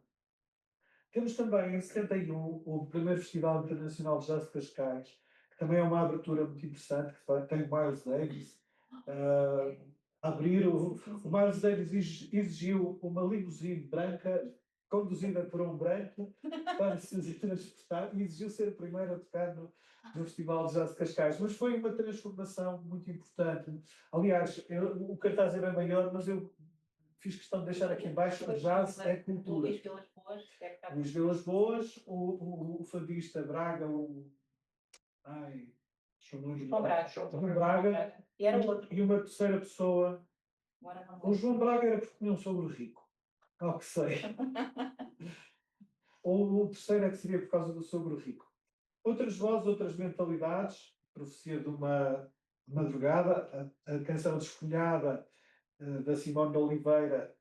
Temos também, em 71, o primeiro Festival Internacional de Jazz de Cascais, que também é uma abertura muito interessante, que tem Miles Davis. Abrir, o Miles Davis exigiu uma limusine branca, conduzida por um branco, para se transportar, e exigiu ser o primeiro a tocar no Festival de Jazz de Cascais. Mas foi uma transformação muito importante. Aliás, o cartaz é bem maior, mas eu fiz questão de deixar aqui embaixo: jazz é cultura. Luís Vilas Boas, o fadista Braga, João Braga, E era outro. e uma terceira pessoa. O João Braga era porque tinha um sogro rico, ao que sei. Ou o terceiro é que seria por causa do sogro rico. Outras vozes, outras mentalidades, Profecia de uma Madrugada, a canção Desfolhada da Simone de Oliveira,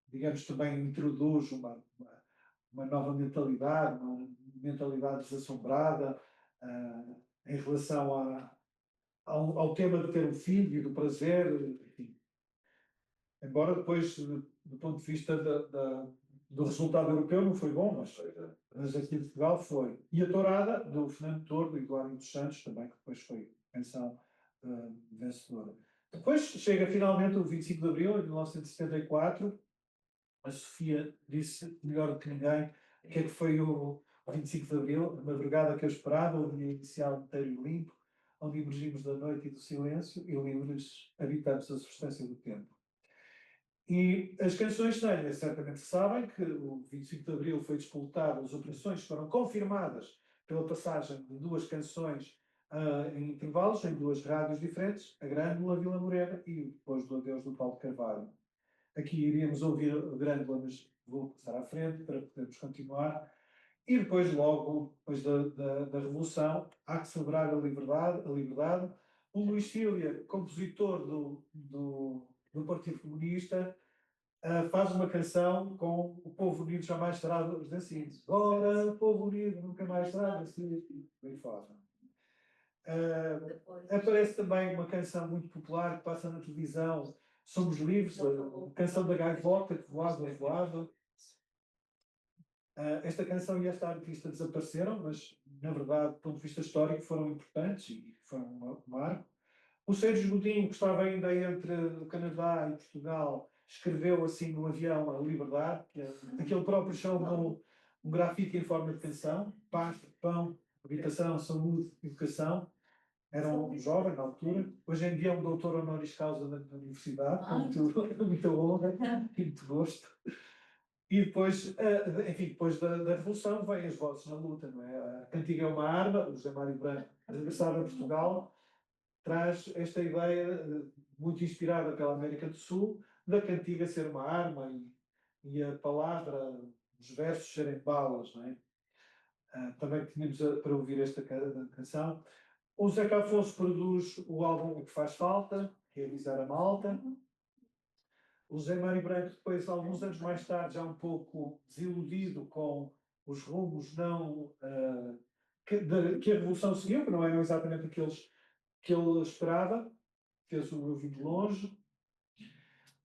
digamos, também introduz uma nova mentalidade, uma mentalidade desassombrada em relação ao tema de ter um filho e do prazer, enfim. Embora depois, do ponto de vista do resultado europeu, não foi bom, mas aqui em Portugal foi. E a Tourada, do Fernando Tordo e do Arlindo dos Santos, também, que depois foi canção vencedora. Depois chega finalmente o 25 de Abril, em 1974. A Sofia disse, melhor do que ninguém, o que é que foi o 25 de Abril, a madrugada que eu esperava, o dia inicial inteiro e limpo, onde emergimos da noite e do silêncio e livres habitamos a substância do tempo. E as canções têm, certamente sabem que o 25 de Abril foi disputado, as operações foram confirmadas pela passagem de duas canções em intervalos, em duas rádios diferentes, a Grândola, Vila Morena e depois do Adeus do Paulo Carvalho. Aqui iríamos ouvir a Grândola, mas vou passar à frente para podermos continuar. E depois, logo depois da Revolução, há que celebrar a liberdade. O Luís Cília, compositor do Partido Comunista, faz uma canção com o povo unido jamais será vencido. Agora, o povo unido nunca mais será vencido. Bem fora. Aparece também uma canção muito popular que passa na televisão, Somos Livres, a canção da gaivota que voava. Esta canção e esta artista desapareceram, mas, na verdade, do ponto de vista histórico, foram importantes e foram um marco. O Sérgio Godinho, que estava ainda entre o Canadá e Portugal, escreveu assim no avião a liberdade, que aquele próprio chamou um grafite em forma de canção: paz, pão, habitação, saúde, educação. Era um jovem na altura, hoje em dia é um doutor honoris causa da universidade, com muita honra e muito gosto. E depois, enfim, depois da Revolução, vêm as vozes na luta, não é? A cantiga é uma arma, o José Mário Branco, regressado a Portugal, traz esta ideia muito inspirada pela América do Sul, da cantiga ser uma arma e a palavra, os versos serem balas, não é? Também tínhamos para ouvir esta canção. O Zeca Afonso produz o álbum O Que Faz Falta, Realizar a Malta. O José Mário Branco, depois, alguns anos mais tarde, já um pouco desiludido com os rumos não, que a Revolução seguiu, que não eram exatamente aqueles que ele esperava, fez o Eu Vim de Longe.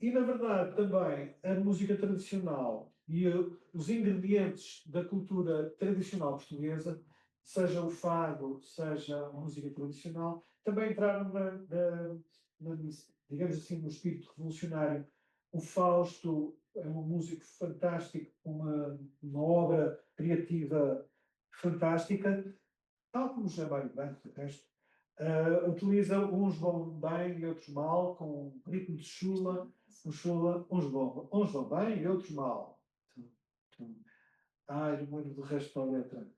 E, na verdade, também a música tradicional e os ingredientes da cultura tradicional portuguesa, seja o fado, seja a música tradicional, também entraram digamos assim, no espírito revolucionário. O Fausto é um músico fantástico, uma obra criativa fantástica, tal como o José Mário Branco, de resto. Utiliza uns vão bem e outros mal, com ritmo de chula, uns vão bem e outros mal. Ai, não lembro do resto da letra.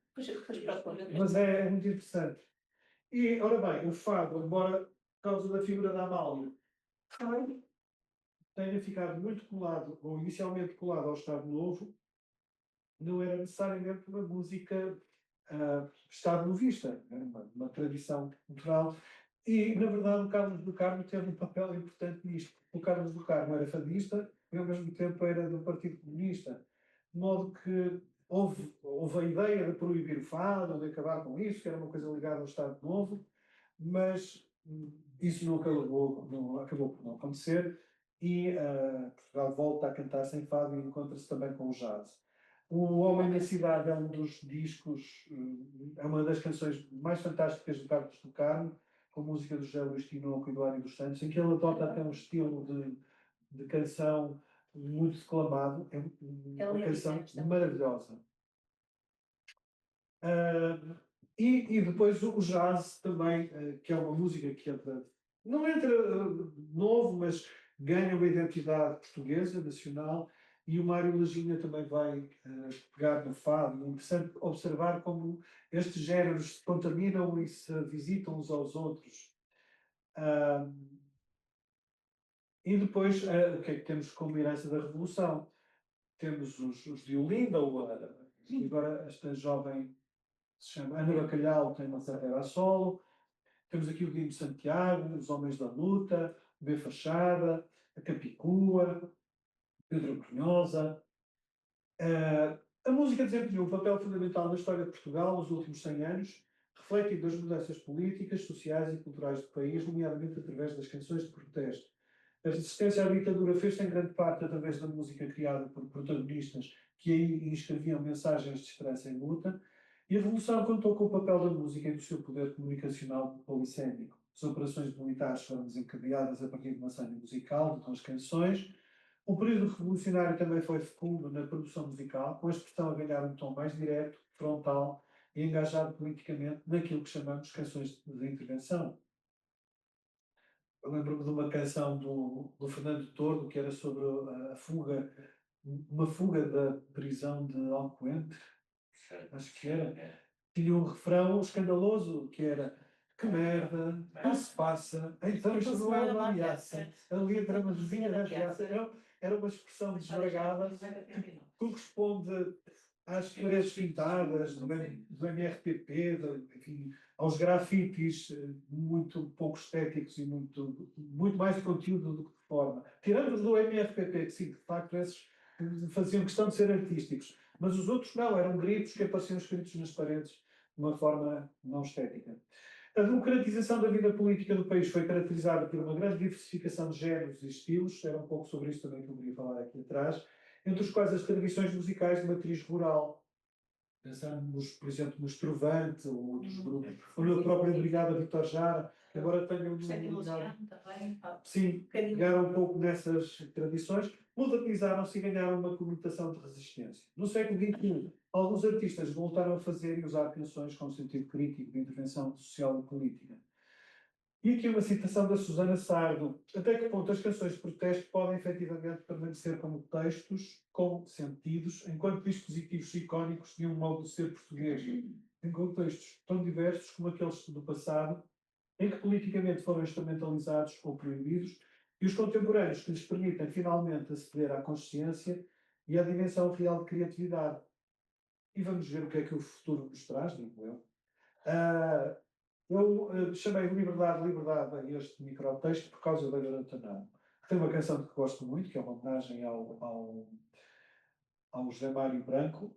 Mas é muito interessante. E, ora bem, o fado, embora por causa da figura da Amália, tenha ficado muito colado, ou inicialmente colado ao Estado Novo, não era necessariamente uma música Estado novista, era uma tradição cultural. E, na verdade, o Carlos do Carmo teve um papel importante nisto. O Carlos do Carmo era fadista e, ao mesmo tempo, era do Partido Comunista. De modo que houve a ideia de proibir o fado, de acabar com isso, que era uma coisa ligada ao Estado Novo, mas isso não acabou por não acontecer e Portugal volta a cantar sem fado e encontra-se também com o jazz. O Homem na Cidade é um dos discos, é uma das canções mais fantásticas do Carlos do Carmo, com música do José Luís Tinoco e do Ari dos Santos, em que ele adota até um estilo de canção muito declamado, é uma canção maravilhosa. E depois o jazz também, que é uma música que entra, não entra novo, mas ganha uma identidade portuguesa, nacional, e o Mário Laginha também vai pegar no fado. É interessante observar como estes géneros se contaminam e se visitam uns aos outros. E depois, o que é que temos como herança da Revolução? Temos os de Olinda, e agora esta jovem se chama Ana Bacalhau, tem uma carreira a solo. Temos aqui o Dino Santiago, os Homens da Luta, o B. Fachada, a Capicua, Pedro Brunhosa. A música desempenhou um papel fundamental na história de Portugal nos últimos 100 anos, refletindo as mudanças políticas, sociais e culturais do país, nomeadamente através das canções de protesto. A resistência à ditadura fez-se em grande parte através da música criada por protagonistas que aí inscreviam mensagens de esperança e luta, e a Revolução contou com o papel da música e do seu poder comunicacional polissémico. As operações militares foram desencadeadas a partir de uma cena musical, com as canções. O período revolucionário também foi fecundo na produção musical, com a expressão a ganhar um tom mais direto, frontal e engajado politicamente naquilo que chamamos canções de intervenção. Eu lembro-me de uma canção do Fernando Tordo, que era sobre a fuga, uma fuga da prisão de Alcoente, acho que era. Tinha um refrão escandaloso, que era: que merda, que se passa? Então isto não é uma ameaça. A letra uma vizinha da ameaça. Era uma expressão desbragada que corresponde às paredes pintadas do MRPP, enfim, aos grafites muito pouco estéticos e muito mais de conteúdo do que de forma. Tirando os do MRPP, que sim, de facto esses faziam questão de ser artísticos, mas os outros não, eram gritos que apareciam escritos nas paredes de uma forma não estética. A democratização da vida política do país foi caracterizada por uma grande diversificação de géneros e estilos, era um pouco sobre isto também que eu queria falar aqui atrás, entre os quais as tradições musicais de matriz rural. Pensamos, por exemplo, no Estrovante, ou outros grupos, ou na própria Brigada Vitor Jara, que agora tenham sim, pegaram um pouco nessas tradições, modernizaram-se e ganharam uma conotação de resistência. No século XXI, alguns artistas voltaram a fazer e usar canções com sentido crítico de intervenção social e política. E aqui uma citação da Susana Sardo. Até que ponto as canções de protesto podem efetivamente permanecer como textos, como sentidos, enquanto dispositivos icónicos de um modo de ser português, em contextos tão diversos como aqueles do passado, em que politicamente foram instrumentalizados ou proibidos, e os contemporâneos que lhes permitem finalmente aceder à consciência e à dimensão real de criatividade. E vamos ver o que é que o futuro nos traz, digo eu. Eu chamei Liberdade, Liberdade a este microtexto por causa da Garota Não, que tem uma canção que gosto muito, que é uma homenagem ao José Mário Branco,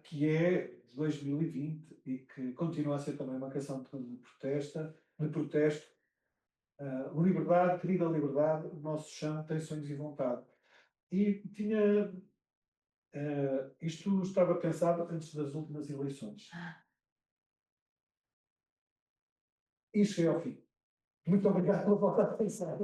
que é de 2020 e que continua a ser também uma canção de protesto. Liberdade, querida liberdade, o nosso chão tem sonhos e vontade. E tinha. Isto estava pensado antes das últimas eleições. E cheguei ao fim. Muito obrigado pela vossa atenção.